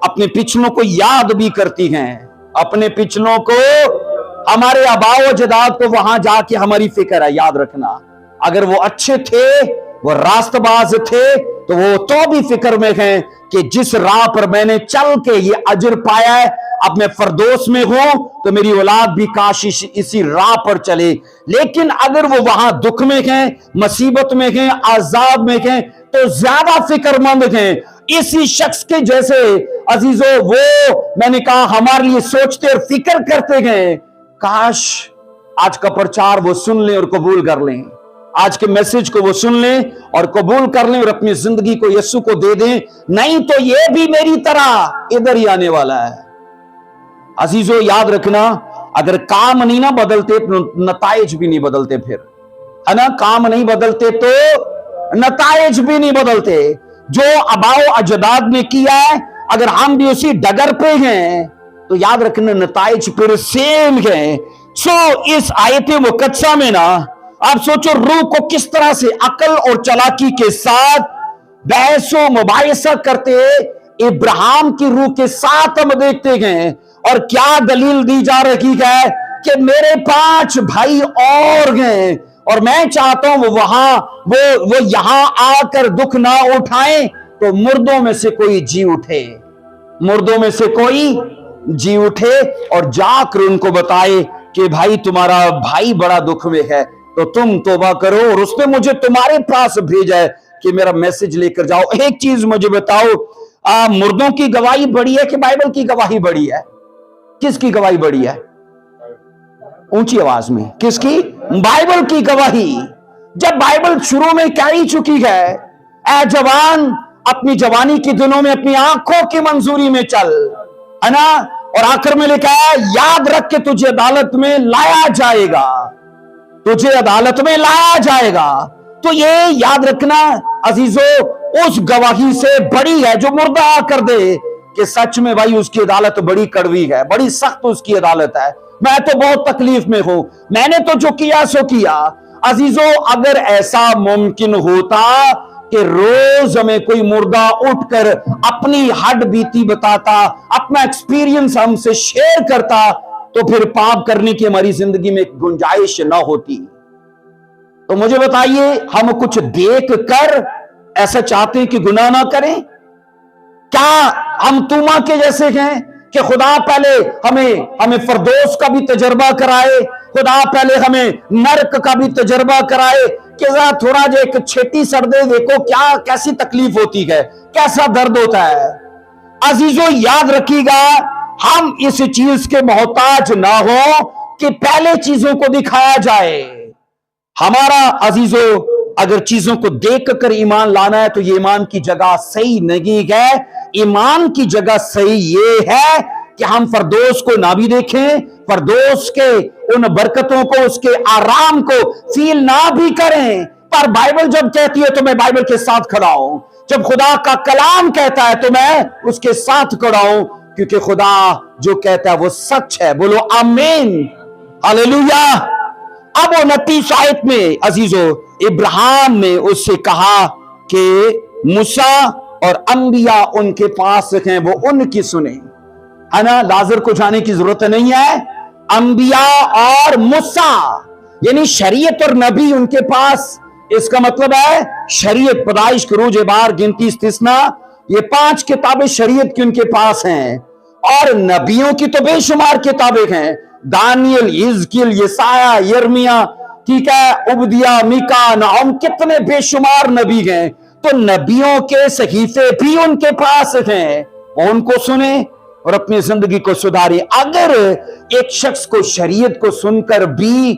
अपने पिछलों को याद भी करती हैं, अपने पिछलों को, हमारे आबाओ अजदाद को वहां जाके हमारी फिक्र है। याद रखना, अगर वो अच्छे थे, वो रास्तबाज थे, तो वो तो भी फिक्र में हैं कि जिस राह पर मैंने चल के ये अजर पाया है, अब मैं फरदोस में हूं, तो मेरी औलाद भी काश इसी राह पर चले। लेकिन अगर वो वहां दुख में हैं, मुसीबत में हैं, आजाब में हैं, तो ज्यादा फिक्रमंद हैं। इसी शख्स के जैसे अजीजों, वो मैंने कहा हमारे लिए सोचते और फिक्र करते गए, काश आज का प्रचार वो सुन लें और कबूल कर लें, आज के मैसेज को वो सुन लें और कबूल कर लें और अपनी जिंदगी को यीशु को दे दें। नहीं तो ये भी मेरी तरह इधर ही आने वाला है। अजीजों याद रखना, अगर काम नहीं ना बदलते तो नताइज भी नहीं बदलते, फिर है ना, काम नहीं बदलते तो नताइज भी नहीं बदलते। जो आबाओ अजदाद ने किया है, अगर हम भी उसी डगर पे हैं तो याद रखना नताइज फिर सेम है। सो इस आयत मुकद्दसा में ना आप सोचो, रूह को किस तरह से अकल और चालाकी के साथ बहसो मुबाहिसा करते इब्राहिम की रूह के साथ हम देखते गए। और क्या दलील दी जा रही है कि मेरे 5 भाई और हैं और मैं चाहता हूं वो यहां आकर दुख ना उठाएं, तो मुर्दों में से कोई जी उठे, मुर्दों में से कोई जी उठे और जाकर उनको बताए कि भाई तुम्हारा भाई बड़ा दुख में है, तो तुम तौबा करो, और उसने मुझे तुम्हारे पास भेजा है कि मेरा मैसेज लेकर जाओ। एक चीज मुझे बताओ, मुर्दों की गवाही बड़ी है कि बाइबल की गवाही बड़ी है? किसकी गवाही बड़ी है? ऊंची आवाज में, किसकी? बाइबल की गवाही। जब बाइबल शुरू में कह ही चुकी है, ऐ जवान अपनी जवानी के दिनों में अपनी आंखों की मंजूरी में चल, है ना, और आखिर में लिखा है याद रख के तुझे अदालत में लाया जाएगा, तुझे अदालत में लाया जाएगा। तो ये याद रखना अजीजों, उस गवाही से बड़ी है जो मुर्दा आकर दे कि सच में भाई उसकी अदालत बड़ी कड़वी है, बड़ी सख्त उसकी अदालत है, मैं तो बहुत तकलीफ में हूं, मैंने तो जो किया सो किया। अजीजों अगर ऐसा मुमकिन होता कि रोज हमें कोई मुर्दा उठकर अपनी हड बीती बताता, अपना एक्सपीरियंस हमसे शेयर करता, तो फिर पाप करने की हमारी जिंदगी में गुंजाइश ना होती। तो मुझे बताइए, हम कुछ देख कर ऐसा चाहते हैं कि गुनाह ना करें? क्या हम तूमा के जैसे हैं कि खुदा पहले हमें फरदोस का भी तजर्बा कराए, खुदा पहले हमें नरक का भी तजर्बा कराए कि जरा थोड़ा जो एक छेटी सर दे, देखो क्या कैसी तकलीफ होती है, कैसा दर्द होता है। अजीजों याद रखिएगा, हम इस चीज के मोहताज ना हो कि पहले चीजों को दिखाया जाए। हमारा अजीजों अगर चीजों को देख कर ईमान लाना है तो ये ईमान की जगह सही नहीं है। ईमान की जगह सही ये है कि हम फरदोस को ना भी देखें, फरदोस के उन बरकतों को, उसके आराम को फील ना भी करें, पर बाइबल जब कहती है तो मैं बाइबल के साथ खड़ा हूं, जब खुदा का कलाम कहता है तो मैं उसके साथ खड़ा हूं, क्योंकि खुदा जो कहता है वो सच है। बोलो आमीन, हालेलुया। अब 29 आयत में अजीजों इब्राहिम ने उससे कहा कि मूसा और अंबिया उनके पास हैं, वो उनकी सुने, है ना, लाजर को जाने की जरूरत नहीं है। अंबिया और मूसा यानी शरीयत और नबी उनके पास, इसका मतलब है शरीयत, पैदाइश, खुरूज, बार, गिनती, इस्तिस्ना, ये 5 किताबें शरीयत की उनके पास हैं। और नबियों की तो बेशुमार किताबें हैं, दानियल, हिजकियल, यसाया, यर्मिया, ठीक है, उबदिया, मीका, नाहूम, कितने बेशुमार नबी हैं। तो नबियों के सहीफे भी उनके पास हैं, उनको सुने और अपनी जिंदगी को सुधारें। अगर एक शख्स को शरीयत को सुनकर भी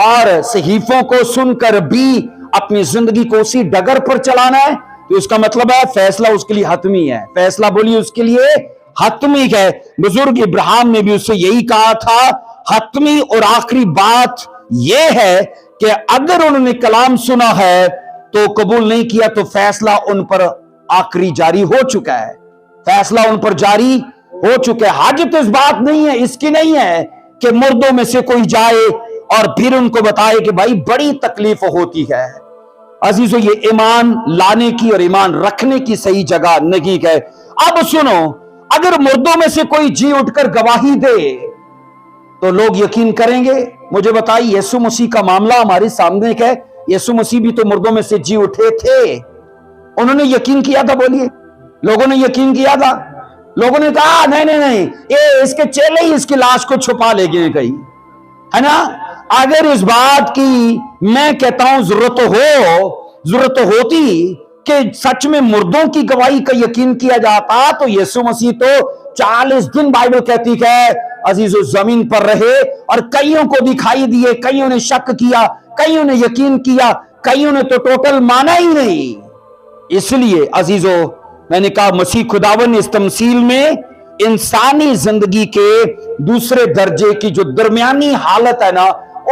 और सहीफों को सुनकर भी अपनी जिंदगी को उसी डगर पर चलाना है, तो उसका मतलब है फैसला उसके लिए हतमी है। फैसला बोलिए उसके लिए हतमी है। बुजुर्ग इब्राहिम ने भी उससे यही कहा था। हतमी और आखिरी बात यह है कि अगर उन्होंने कलाम सुना है तो कबूल नहीं किया तो फैसला उन पर आखिरी जारी हो चुका है, फैसला उन पर जारी हो चुका है। हाजत इस बात नहीं है, इसकी नहीं है कि मुर्दों में से कोई जाए और फिर उनको बताए कि भाई बड़ी तकलीफ होती है। अजीजों, ये ईमान लाने की और ईमान रखने की सही जगह नहीं है। अब सुनो, अगर मुर्दों में से कोई जी उठकर गवाही दे तो लोग यकीन करेंगे? मुझे बताइए, यीशु मसीह का मामला हमारे सामने है। यीशु मसीह भी तो मुर्दों में से जी उठे थे, उन्होंने यकीन किया था। बोलिए, लोगों ने यकीन किया था? लोगों ने कहा नहीं नहीं नहीं, ये इसके चेले ही इसकी लाश को छुपा ले गए कहीं, है ना। अगर इस बात की मैं कहता हूं जरूरत होती कि सच में मुर्दों की गवाही का यकीन किया जाता, तो यीशु मसीह तो 40 दिन बाइबल कहती है अजीजों जमीन पर रहे और कईयों को दिखाई दिए, कईयों ने शक किया, कईयों ने यकीन किया, कईयों ने तो टोटल माना ही नहीं। इसलिए अजीजों, मैंने कहा मसीह खुदावन इस तमसील में इंसानी जिंदगी के दूसरे दर्जे की जो दरमियानी हालत है ना,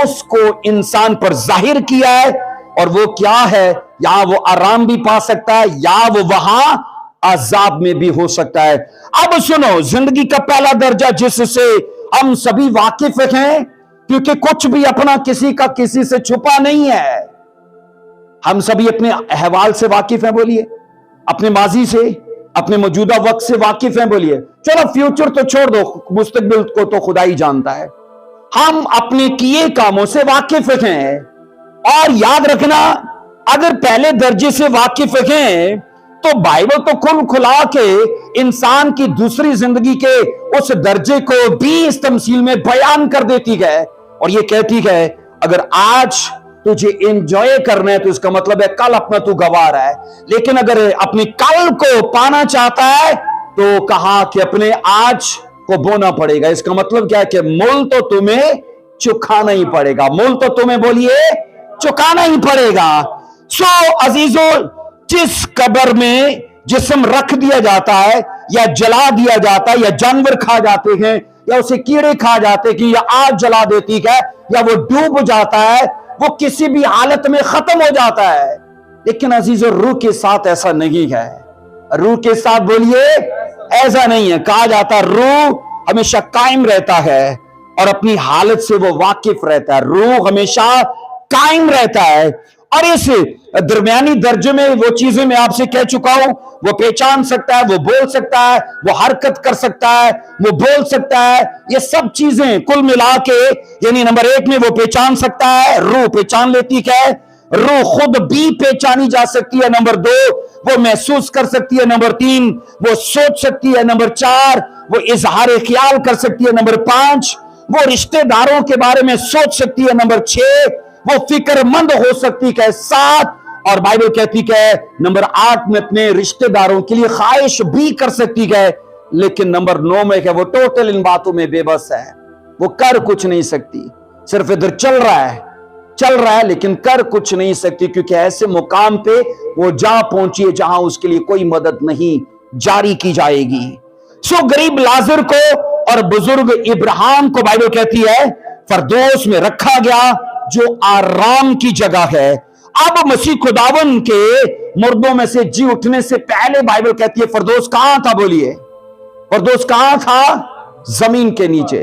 उसको इंसान पर जाहिर किया है। और वो क्या है? या वो आराम भी पा सकता है या वो वहां अजाब में भी हो सकता है। अब सुनो, जिंदगी का पहला दर्जा जिससे हम सभी वाकिफ हैं, क्योंकि कुछ भी अपना किसी का किसी से छुपा नहीं है। हम सभी अपने अहवाल से वाकिफ हैं। बोलिए, अपने माजी से, अपने मौजूदा वक्त से वाकिफ हैं। बोलिए, चलो फ्यूचर तो छोड़ दो, मुस्तकबिल को तो खुदा ही जानता है। हम अपने किए कामों से वाकिफ हैं। और याद रखना, अगर पहले दर्जे से वाकिफ हैं तो बाइबल तो खुल खुला के इंसान की दूसरी जिंदगी के उस दर्जे को भी इस तमसील में बयान कर देती है। और ये कहती है अगर आज तुझे एंजॉय करना है तो इसका मतलब है कल अपना तू गवा रहा है, लेकिन अगर अपने कल को पाना चाहता है तो कहा कि अपने आज को बोना पड़ेगा। इसका मतलब क्या है कि मूल तो तुम्हें चुकाना ही पड़ेगा, मूल तो तुम्हें बोलिए चुकाना ही पड़ेगा। सो अजीजों, जिस कब्र में जिस्म रख दिया जाता है या जला दिया जाता है या जानवर खा जाते हैं या उसे कीड़े खा जाते हैं या आग जला देती है या वो डूब जाता है, वो किसी भी हालत में खत्म हो जाता है। लेकिन अजीजों, रूह के साथ ऐसा नहीं है। रूह के साथ बोलिए ऐसा नहीं है। कहा जाता रूह हमेशा कायम रहता है और अपनी हालत से वो वाकिफ रहता है। रूह हमेशा कायम रहता है। और इस दरमियानी दर्जे में वो चीजें मैं आपसे कह चुका हूं, वो पहचान सकता है, वो बोल सकता है, वो हरकत कर सकता है, वो बोल सकता है। ये सब चीजें कुल मिला के, यानी नंबर 1 में वो पहचान सकता है, रूह पहचान लेती है, रूह खुद भी पहचानी जा सकती है। नंबर 2, वो महसूस कर सकती है। नंबर 3, वो सोच सकती है। नंबर 4, वो इजहार ख्याल कर सकती है। नंबर 5, वो रिश्तेदारों के बारे में सोच सकती है। नंबर 6, वो फिक्रमंद हो सकती है। 7, और बाइबल कहती है नंबर 8 में अपने रिश्तेदारों के लिए ख्वाहिश भी कर सकती है। लेकिन नंबर 9 में है वो टोटल इन बातों में बेबस है, वो कर कुछ नहीं सकती, सिर्फ इधर चल रहा है लेकिन कर कुछ नहीं सकती, क्योंकि ऐसे मुकाम पे वो जा पहुंची है जहां उसके लिए कोई मदद नहीं जारी की जाएगी। सो गरीब लाजर को और बुजुर्ग इब्राहिम को बाइबल कहती है फरदौस में रखा गया, जो आराम की जगह है। अब मसीह खुदावन के मुर्दों में से जी उठने से पहले बाइबल कहती है फरदौस कहां था? बोलिए, फरदौस कहां था? जमीन के नीचे।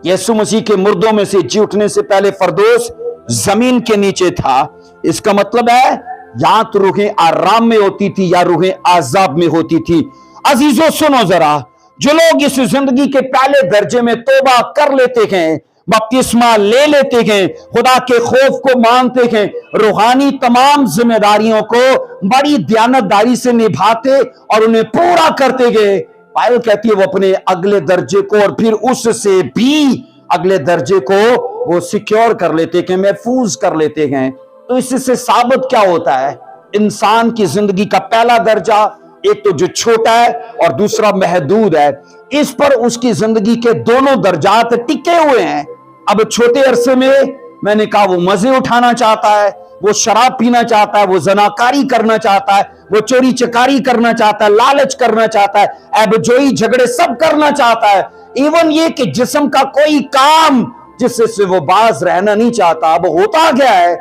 यीशु मसीह के मुर्दों में से जी उठने से पहले फरदौस जमीन के नीचे था। इसका मतलब है या तो रूहें आराम में होती थी या रूहें आजाब में होती थी। अजीजों सुनो जरा, जो लोग इस जिंदगी के पहले दर्जे में तौबा कर लेते हैं, बपतिस्मा ले लेते हैं, खुदा के खौफ को मानते हैं, रूहानी तमाम जिम्मेदारियों को बड़ी दयानतदारी से निभाते और उन्हें पूरा करते गए, बाइबल कहती है वो अपने अगले दर्जे को और फिर उससे भी अगले दर्जे को वो सिक्योर कर लेते हैं, महफूज कर लेते हैं। तो इससे साबित क्या होता है? इंसान की जिंदगी का पहला दर्जा एक तो जो छोटा है और दूसरा महदूद है, इस पर उसकी जिंदगी के दोनों दर्जात टिके हुए हैं। अब छोटे अरसे में मैंने कहा वो मजे उठाना चाहता है, वो शराब पीना चाहता है, वो जनाकारी करना चाहता है, वो चोरी चकारी करना चाहता है, लालच करना चाहता है, एबजोई झगड़े सब करना चाहता है। इवन ये कि जिस्म का कोई काम जिससे वो बाज रहना नहीं चाहता। अब होता क्या है?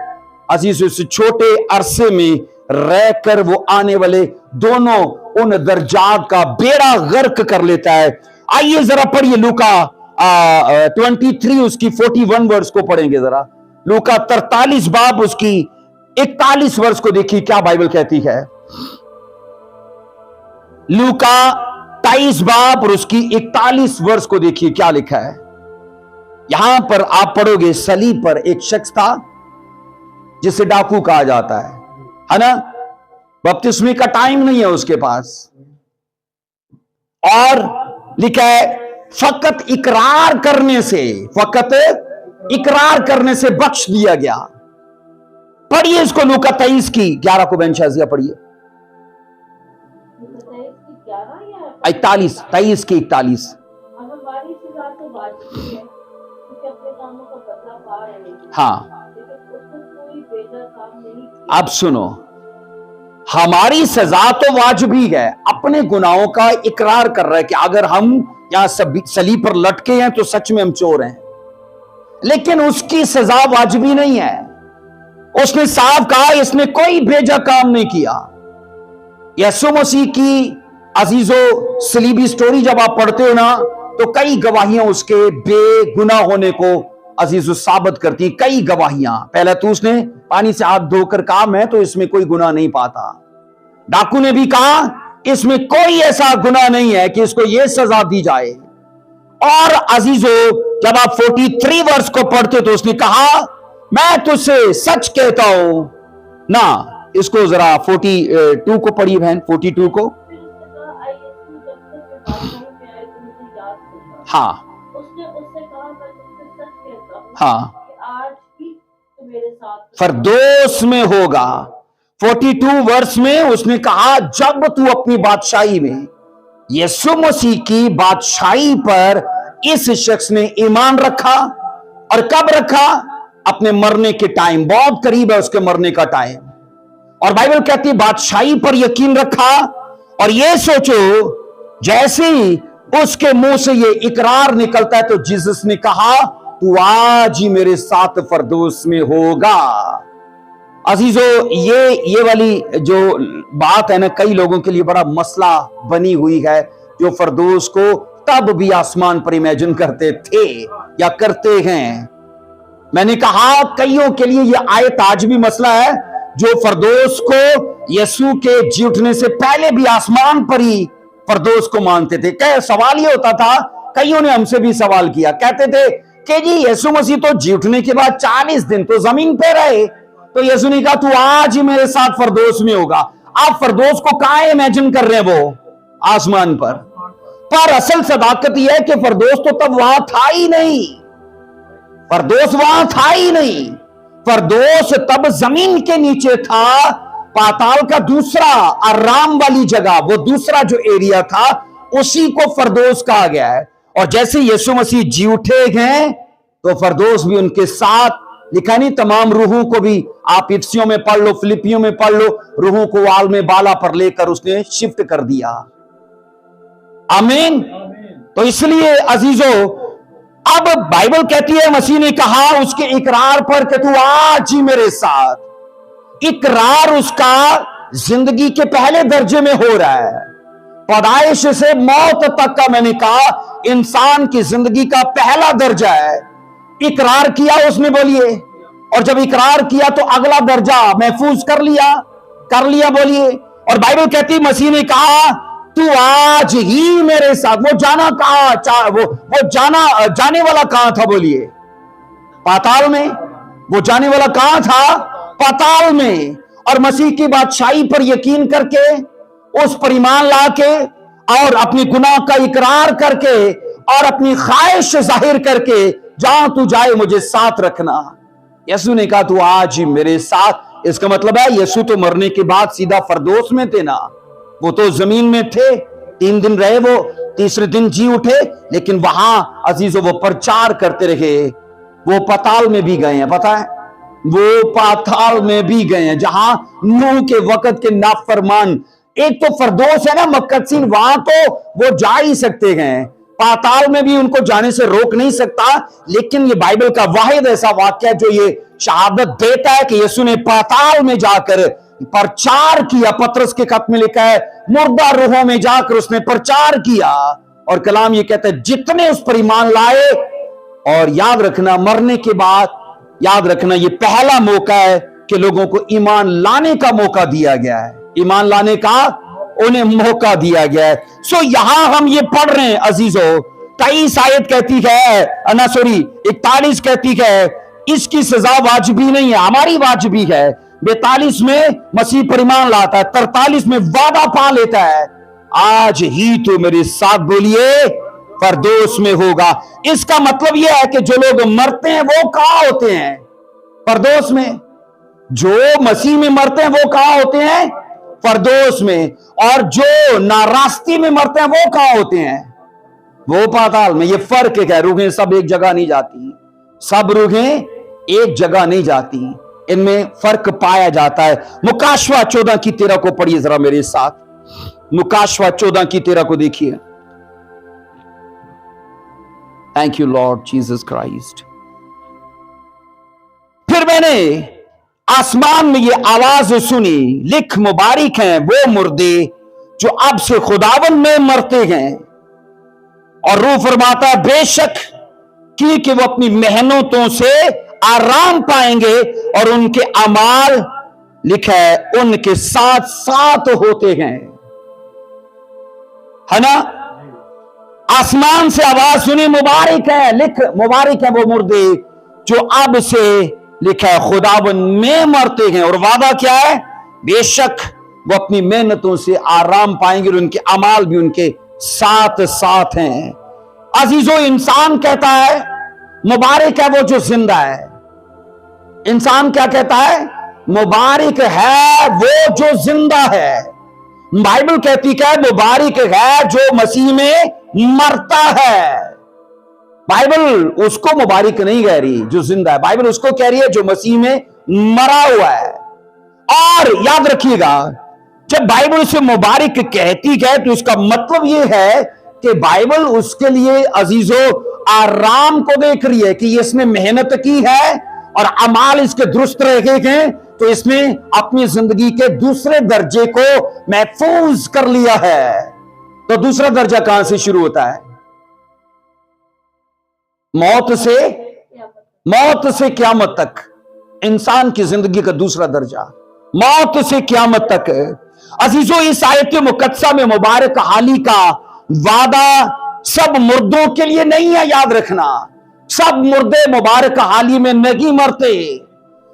अजीजों से छोटे अरसे में रहकर वो आने वाले दोनों उन दर्जात का बेड़ा गर्क कर लेता है। आइए जरा पढ़िए लूका 23 उसकी 41 वर्ष को पढ़ेंगे जरा। लूका 43 बाब उसकी 41 वर्ष को देखिए क्या बाइबल कहती है। लूका 23 बाब और उसकी 41 वर्ष को देखिए क्या लिखा है। यहां पर आप पढ़ोगे, सलीब पर एक शख्स था जिसे डाकू कहा जाता है ना। बपतिस्मे का टाइम नहीं है उसके पास, और लिखा है फकत इकरार करने से बख्श दिया गया। पढ़िए इसको लूका 23 की 11 को बेन शाजिया पढ़िए। 41 23 की 41। हमारी सजा तो वाजिब है क्योंकि अपने कामों का बदला पा रहे हैं। हाँ, लेकिन उसने कोई बेजा काम नहीं किया। अब सुनो, हमारी सजा तो वाजिबी है, अपने गुनाहों का इकरार कर रहा है कि अगर हम यहां सलीब पर लटके हैं तो सच में हम चोर हैं, लेकिन उसकी सजा वाजिबी नहीं है। उसने साफ कहा इसने कोई बेजा काम नहीं किया। यीशु मसीह की अजीजों सलीबी स्टोरी जब आप पढ़ते हो ना, तो कई गवाहियां उसके बेगुनाह होने को अजीजों साबित करती। कई गवाहियां, पहले तो उसने पानी से हाथ धोकर कहा मैं तो इसमें कोई गुनाह नहीं पाता। डाकू ने भी कहा इसमें कोई ऐसा गुनाह नहीं है कि इसको यह सजा दी जाए। और अजीजों जब आप 43 वर्ष को पढ़ते तो उसने कहा मैं तुझसे सच कहता हूं ना। इसको जरा 42 को पढ़िए बहन, 42 को। फिर उसने कहा आई यीशु जब तक मैं बादशाहों में आए तो मुझे याद करना। हाँ उसने उससे कहा मैं तुझसे सच कहता हूँ हाँ, कि आज ही तू मेरे साथ फरदौस में होगा। 42 वर्ष में उसने कहा जब तू अपनी बादशाही में यीशु मसीह की बादशाही पर इस शख्स ने ईमान रखा। और कब रखा? अपने मरने के टाइम, बहुत करीब है उसके मरने का टाइम। और बाइबल कहती है बादशाही पर यकीन रखा। और ये सोचो जैसे ही उसके मुंह से ये इकरार निकलता है तो जीसस ने कहा तू आज ही मेरे साथ फरदौस में होगा। अजीजों ये वाली जो बात है ना, कई लोगों के लिए बड़ा मसला बनी हुई है, जो फरदौस को तब भी आसमान पर इमेजिन करते थे या करते हैं। मैंने कहा कईयों के लिए यह आयत आज भी मसला है, जो फरदौस को यीशु के जी उठने से पहले भी आसमान पर ही फरदौस को मानते थे। क्या सवाल ये होता था, कईयों ने हमसे भी सवाल किया, कहते थे कि जी यीशु मसीह तो जी उठने के बाद 40 दिन तो जमीन पे रहे, तो यीशु ने कहा तू आज ही मेरे साथ फरदौस में होगा। आप फरदौस को कहां इमेजिन कर रहे हैं? वो आसमान पर असल सदाकत यह है कि फरदौस तो तब वहां था ही नहीं। फरदौस वहां था ही नहीं। फरदौस तब जमीन के नीचे था, पाताल का दूसरा आराम वाली जगह, वो दूसरा जो एरिया था उसी को फरदौस कहा गया है। और जैसे यीशु मसीह जी उठे हैं तो फरदौस भी उनके साथ। लिखा नहीं तमाम रूहों को भी, आप इफ्सियों में पढ़ लो, फिलिपियों में पढ़ लो, रूहों को वाल में बाला पर लेकर उसने शिफ्ट कर दिया। आमीन। तो इसलिए अजीजों अब बाइबल कहती है मसीह ने कहा उसके इकरार पर कि तू आज ही मेरे साथ। इकरार उसका जिंदगी के पहले दर्जे में हो रहा है, पैदाइश से मौत तक का, मैंने कहा इंसान की जिंदगी का पहला दर्जा है। इकरार किया उसने, बोलिए। और जब इकरार किया तो अगला दर्जा महफूज कर लिया बोलिए। और बाइबल कहती मसीह ने कहा तू आज ही मेरे साथ। वो जाना कहां? वो जाने वाला कहां था? बोलिए, पाताल में। वो जाने वाला कहां था? पाताल में। और मसीह की बादशाही पर यकीन करके, उस पर ईमान लाके और अपने गुनाह का इकरार करके और अपनी ख्वाहिश जाहिर करके जहां तू जाए मुझे साथ रखना। यीशु ने कहा तू आज ही मेरे साथ। इसका मतलब है यीशु तो मरने के बाद सीधा फरदौस में थे ना, वो तो जमीन में थे। 3 दिन रहे, वो तीसरे दिन जी उठे। लेकिन वहां अजीजों वो प्रचार करते रहे। वो पाताल में भी गए हैं, पता है, वो पाताल में भी गए हैं जहां नूह के वक्त के नाफरमान। एक तो फरदौस है ना मक्कसीन, वहां तो वो जा ही सकते हैं, पाताल में भी उनको जाने से रोक नहीं सकता, लेकिन ये बाइबल का वाहिद ऐसा वाक्य है जो ये शहादत देता है कि यीशु ने पाताल में जाकर प्रचार किया। पतरस के खत में लिखा है मुर्दा रूहों में जाकर उसने प्रचार किया, और कलाम ये कहता है जितने उस पर ईमान लाए। और याद रखना, मरने के बाद याद रखना, ये पहला मौका है कि लोगों को ईमान लाने का मौका दिया गया है, ईमान लाने का उन्हें मौका दिया गया है। सो यहां हम ये पढ़ रहे हैं अजीजों, 23 आयत कहती है, 41 कहती है इसकी सजा वाजिबी नहीं है, हमारी वाजिबी है। 42 में मसीह पर ईमान लाता है, 43 में वादा पा लेता है, आज ही तो मेरे साथ बोलिए परदोस में होगा। इसका मतलब यह है कि जो लोग मरते हैं वो कहां होते हैं? परदोस में। जो मसीह में मरते हैं वो कहां होते हैं? परदोस में। और जो नारास्ती में मरते हैं वो कहां होते हैं? वो पाताल में। ये फर्क है, रूहें सब एक जगह नहीं जाती, सब रूहें एक जगह नहीं जाती, इनमें फर्क पाया जाता है। मुकाशवा 14:13 को पढ़िए जरा मेरे साथ। मुकाशवा 14:13 को देखिए। Thank you Lord Jesus Christ. फिर मैंने आसमान में ये आवाज सुनी, लिख मुबारक हैं वो मुर्दे जो अब से खुदावन में मरते हैं। और रूह फरमाता है बेशक कि वो अपनी मेहनतों से आराम पाएंगे और उनके अमाल, लिखा है, उनके साथ साथ होते हैं, है ना। आसमान से आवाज सुनी, मुबारक है, लिख मुबारक है वो मुर्दे जो अब से, लिखा है, खुदावन में मरते हैं। और वादा क्या है? बेशक वो अपनी मेहनतों से आराम पाएंगे और उनके अमाल भी उनके साथ साथ हैं। अजीजों, इंसान कहता है मुबारक है वो जो जिंदा है। इंसान क्या कहता है? मुबारक है वो जो जिंदा है। बाइबल कहती है मुबारक है जो मसीह में मरता है। बाइबल उसको मुबारक नहीं कह रही जो जिंदा है, बाइबल उसको कह रही है जो मसीह में मरा हुआ है। और याद रखिएगा, जब बाइबल उसे मुबारक कहती है तो उसका मतलब यह है कि बाइबल उसके लिए अजीजों आराम को देख रही है कि इसने मेहनत की है और अमाल इसके दुरुस्त रहे हैं, तो इसने अपनी जिंदगी के दूसरे दर्जे को महफूज कर लिया है। तो दूसरा दर्जा कहां से शुरू होता है? मौत से क़यामत तक। इंसान की जिंदगी का दूसरा दर्जा मौत से क़यामत तक। अजीजों, इस आयत मुकद्दसा में मुबारक हाली का वादा सब मुर्दों के लिए नहीं है, याद रखना। सब मुर्दे मुबारक हाली में नहीं मरते।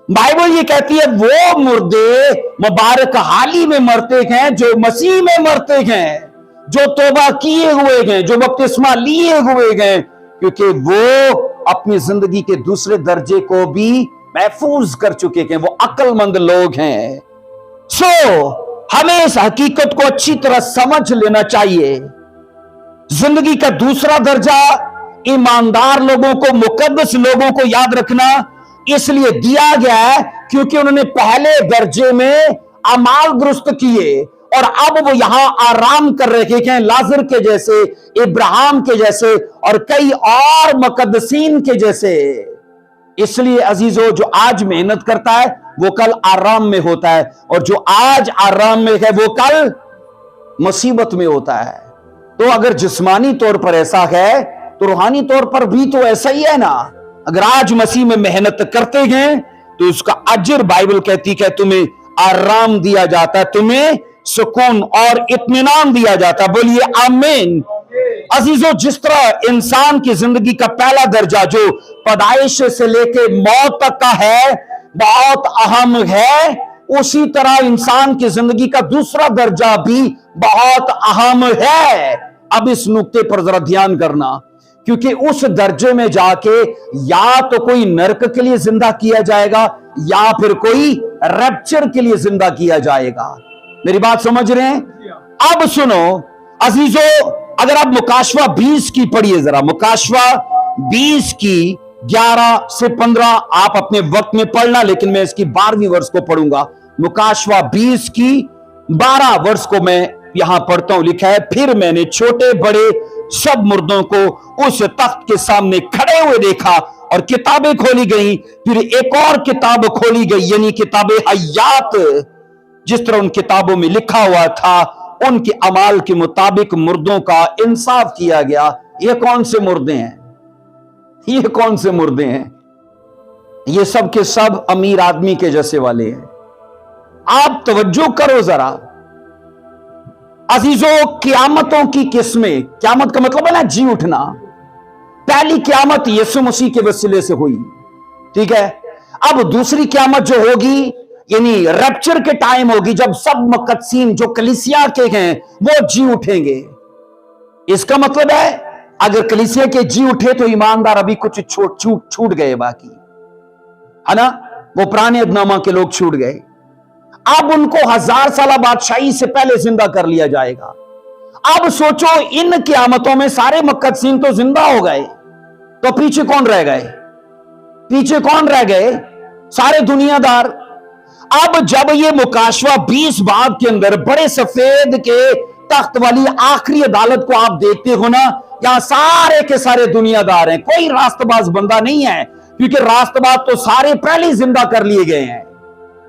बाइबल ये कहती है वो मुर्दे मुबारक हाली में मरते हैं जो मसीह में मरते हैं, जो तौबा किए हुए हैं, जो बपतिस्मा लिए हुए हैं, क्योंकि वो अपनी जिंदगी के दूसरे दर्जे को भी महफूज कर चुके हैं, वो अक्लमंद लोग हैं। हमें इस हकीकत को अच्छी तरह समझ लेना चाहिए। जिंदगी का दूसरा दर्जा ईमानदार लोगों को, मुकद्दस लोगों को याद रखना इसलिए दिया गया है क्योंकि उन्होंने पहले दर्जे में अमाल दुरुस्त किए और अब वो यहां आराम कर रहे हैं, लाजर के जैसे, इब्राहिम के जैसे और कई और मुकद्दसीन के जैसे। इसलिए अजीजों, जो आज मेहनत करता है वो कल आराम में होता है, और जो आज आराम में है वो कल मुसीबत में होता है। तो अगर जिस्मानी तौर पर ऐसा है तो रूहानी तौर पर भी तो ऐसा ही है ना। अगर आज मसीह में मेहनत करते हैं तो उसका अजर, बाइबल कहती है, तुम्हें आराम दिया जाता है, तुम्हें सुकून और इत्मीनान दिया जाता है। बोलिए आमीन। अजीजों, जिस तरह इंसान की जिंदगी का पहला दर्जा जो पैदाइश से लेके मौत तक का है बहुत अहम है, उसी तरह इंसान की जिंदगी का दूसरा दर्जा भी बहुत अहम है। अब इस नुक्ते पर जरा ध्यान करना, क्योंकि उस दर्जे में जाके या तो कोई नरक के लिए जिंदा किया जाएगा या फिर कोई रैप्चर के लिए जिंदा किया जाएगा। मेरी बात समझ रहे हैं? अब सुनो अजीजों, अगर आप मुकाशवा 20 की पढ़िए जरा, मुकाशवा 20 की 11 से 15 आप अपने वक्त में पढ़ना, लेकिन मैं इसकी 12वीं वर्ष को पढ़ूंगा। मुकाशवा 20 की 12 वर्ष को मैं यहां पढ़ता हूं। लिखा है, फिर मैंने छोटे बड़े सब मुर्दों को उस तख्त के सामने खड़े हुए देखा और किताबें खोली गई। फिर एक और किताब खोली गई, यानी किताबे हयात। जिस तरह उन किताबों में लिखा हुआ था, उनके अमाल के मुताबिक मुर्दों का इंसाफ किया गया। ये कौन से मुर्दे हैं? ये कौन से मुर्दे हैं? ये सब के सब अमीर आदमी के जैसे वाले हैं। आप तवज्जो करो जरा अजीजों, क़यामतों की किस्में, क़यामत का मतलब है ना जी उठना। पहली क़यामत यीशु मसीह के वसीले से हुई, ठीक है। अब दूसरी क़यामत जो होगी, यानी रैप्चर के टाइम होगी, जब सब मुकद्दसीन जो कलीसिया के हैं वो जी उठेंगे। इसका मतलब है अगर कलीसिया के जी उठे तो ईमानदार अभी कुछ छूट गए बाकी, है ना। वो पुराने अदनामा के लोग छूट गए। अब उनको 1000 साल बादशाही से पहले जिंदा कर लिया जाएगा। अब सोचो, इन क़यामतों में सारे मुकद्दसीन तो जिंदा हो गए, तो पीछे कौन रह गए? पीछे कौन रह गए? सारे दुनियादार। अब जब ये मुकाशवा 20 बाब के अंदर बड़े सफेद के तख्त वाली आखिरी अदालत को आप देखते हो ना, यहां सारे के सारे दुनियादार हैं, कोई रास्तबाज बंदा नहीं है, क्योंकि रास्तबाज तो सारे पहले जिंदा कर लिए गए हैं,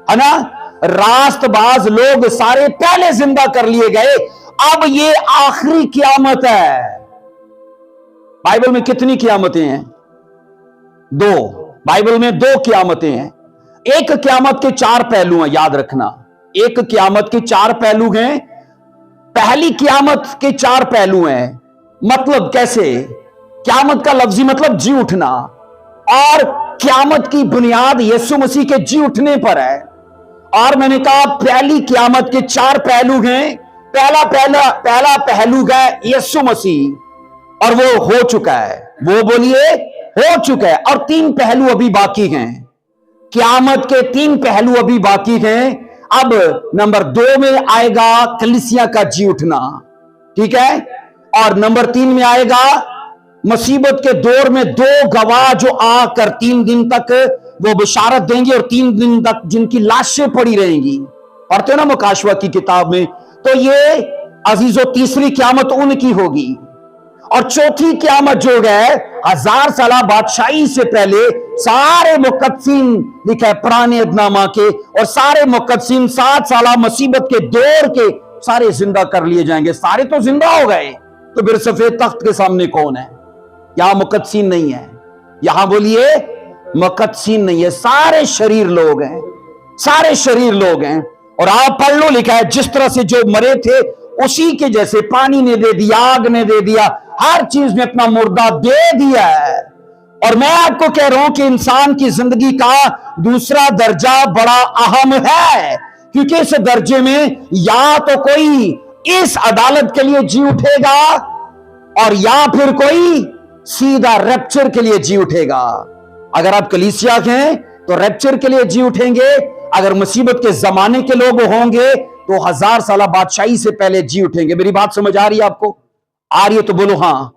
है ना। रास्तबाज लोग सारे पहले जिंदा कर लिए गए। अब ये आखिरी क़यामत है। बाइबल में कितनी क़यामतें हैं? 2। बाइबल में 2 क़यामतें हैं। एक क़यामत के 4 पहलू हैं, याद रखना। एक क़यामत के 4 पहलू हैं। पहली क़यामत के 4 पहलू हैं। मतलब कैसे? क़यामत का लफ्जी मतलब जी उठना, और क़यामत की बुनियाद यीशु मसीह के जी उठने पर है। और मैंने कहा पहली क़यामत के 4 पहलू हैं। पहला पहलू है यीशु मसीह, और वो हो चुका है। वो बोलिए, हो चुका है। और 3 पहलू अभी बाकी हैं। क़यामत के 3 पहलू अभी बाकी हैं। अब नंबर 2 में आएगा कलीसिया का जी उठना, ठीक है। और नंबर 3 में आएगा मुसीबत के दौर में 2 गवाह जो आकर 3 दिन तक वो बिशारत देंगे, और 3 दिन तक जिनकी लाशें पड़ी रहेंगी। पढ़ते हो ना मुकाशवा की किताब में। तो ये अजीजों तीसरी क़यामत उनकी होगी। और चौथी क़यामत जो है 1000 साल बादशाही से पहले सारे मुकद्दसीन, लिखा है पुराने अदनामा के, और सारे मुकद्दसीन 7 साल मुसीबत के दौर के सारे जिंदा कर लिए जाएंगे। सारे तो जिंदा हो गए, तो फिर सफेद तख्त के सामने कौन है? यहां मुकद्दसीन नहीं है। यहां बोलिए मुकद्दसीन नहीं है, सारे शरीर लोग हैं, सारे शरीर लोग हैं। और आप पढ़ लो, लिखा है जिस तरह से जो मरे थे उसी के जैसे पानी ने दे दिया, आग ने दे दिया, हर चीज ने अपना मुर्दा दे दिया है। और मैं आपको कह रहा हूं कि इंसान की जिंदगी का दूसरा दर्जा बड़ा अहम है, क्योंकि इस दर्जे में या तो कोई इस अदालत के लिए जी उठेगा, और या फिर कोई सीधा रैप्चर के लिए जी उठेगा। अगर आप कलीसिया के हैं तो रैप्चर के लिए जी उठेंगे। अगर मुसीबत के जमाने के लोग होंगे तो 1000 साल बादशाही से पहले जी उठेंगे। मेरी बात समझ आ रही है आपको? आ रही है तो बोलो हाँ,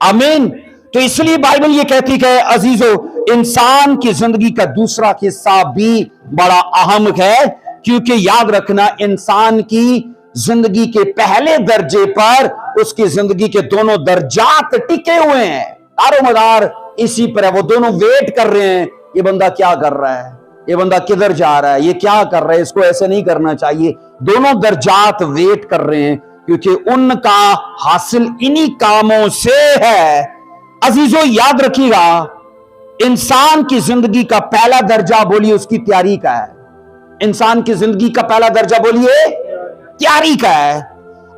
आमीन। तो इसलिए बाइबल ये कहती है अजीजों, इंसान की जिंदगी का दूसरा हिस्सा भी बड़ा अहम है, क्योंकि याद रखना इंसान की जिंदगी के पहले दर्जे पर उसकी जिंदगी के दोनों दर्जात टिके हुए हैं। दारोमदार इसी पर है। वो दोनों वेट कर रहे हैं, ये बंदा क्या कर रहा है, ये बंदा किधर जा रहा है, ये क्या कर रहा है, इसको ऐसे नहीं करना चाहिए। दोनों दर्जात वेट कर रहे हैं, क्योंकि उनका हासिल इन्हीं कामों से है। अजीजों याद रखिएगा, इंसान की जिंदगी का पहला दर्जा बोलिए उसकी तैयारी का है। इंसान की जिंदगी का पहला दर्जा बोलिए तैयारी का है।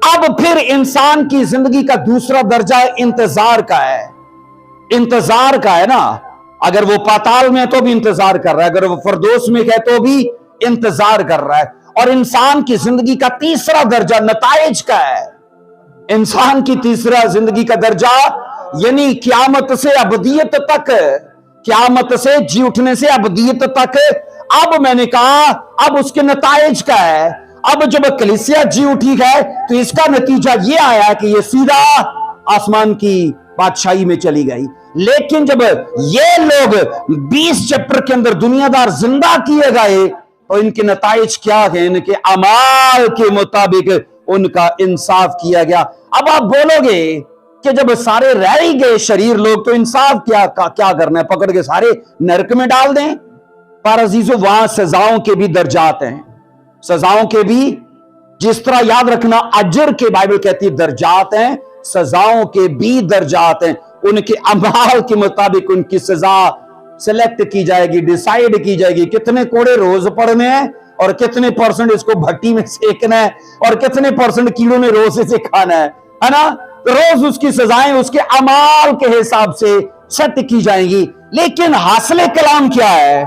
अब फिर इंसान की जिंदगी का दूसरा दर्जा इंतजार का है। इंतजार का है ना। अगर वो पाताल में है तो भी इंतजार कर रहा है, अगर वो फरदोस में है तो भी इंतजार कर रहा है। और इंसान की जिंदगी का तीसरा दर्जा नताइज का है। इंसान की तीसरा जिंदगी का दर्जा यानी क़यामत से अबदियत तक, क़यामत से जी उठने से अबदियत तक। अब मैंने कहा अब उसके नताइज का है। अब जब कलीसिया जी उठी है तो इसका नतीजा ये आया कि ये सीधा आसमान की बादशाही में चली गई। लेकिन जब ये लोग 20 चैप्टर के अंदर दुनियादार जिंदा किए गए तो इनके नताइज क्या है? इनके अमाल के मुताबिक उनका इंसाफ किया गया। अब आप बोलोगे कि जब सारे रह ही गए शरीर लोग तो इंसाफ क्या करना है, पकड़ के सारे नरक में डाल दें। पर अजीजों वहां सजाओं के भी दर्जात हैं, सजाओं के भी, जिस तरह याद रखना अजर के बाइबल कहती है दर्जात हैं, सजाओं के भी दर्जात हैं। उनके अमाल के मुताबिक उनकी सजा सिलेक्ट की जाएगी, डिसाइड की जाएगी। कितने कोड़े रोज पड़ने हैं और कितने परसेंट इसको भट्टी में सेकना है और कितने परसेंट कीड़ों ने रोज से खाना है ना। रोज उसकी सजाएं उसके अमाल के हिसाब से सेट की जाएंगी। लेकिन हासिल कलाम क्या है?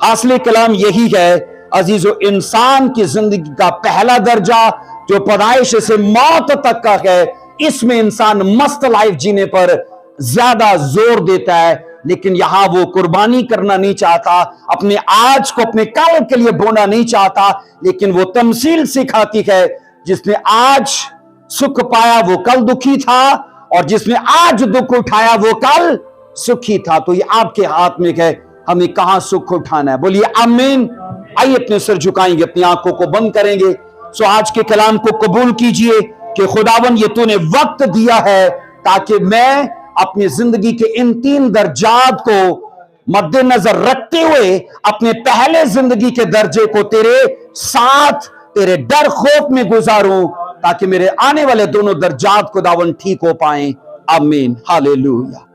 हासिल कलाम यही है अजीजो, इंसान की जिंदगी का पहला दर्जा जो पैदाइश से मौत तक का है, इसमें इंसान मस्त लाइफ जीने पर ज्यादा जोर देता है। लेकिन यहां वो कुर्बानी करना नहीं चाहता, अपने आज को अपने कल के लिए बोना नहीं चाहता। लेकिन वो तमसील सिखाती है, जिसने आज सुख पाया वो कल दुखी था, और जिसने आज दुख उठाया वो कल सुखी था। तो ये आपके हाथ में है, हमें कहां सुख उठाना है। बोलिए आमीन। आइए अपने सिर झुकाएंगे, अपनी आंखों को बंद करेंगे। सो आज के कलाम को कबूल कीजिए कि खुदावन ये तूने वक्त दिया है ताकि मैं अपनी जिंदगी के इन 3 दर्जात को मद्देनजर रखते हुए अपने पहले जिंदगी के दर्जे को तेरे साथ तेरे डर खौफ में गुजारूं, ताकि मेरे आने वाले दोनों दर्जात खुदावन ठीक हो पाए। आमीन। हालेलुया।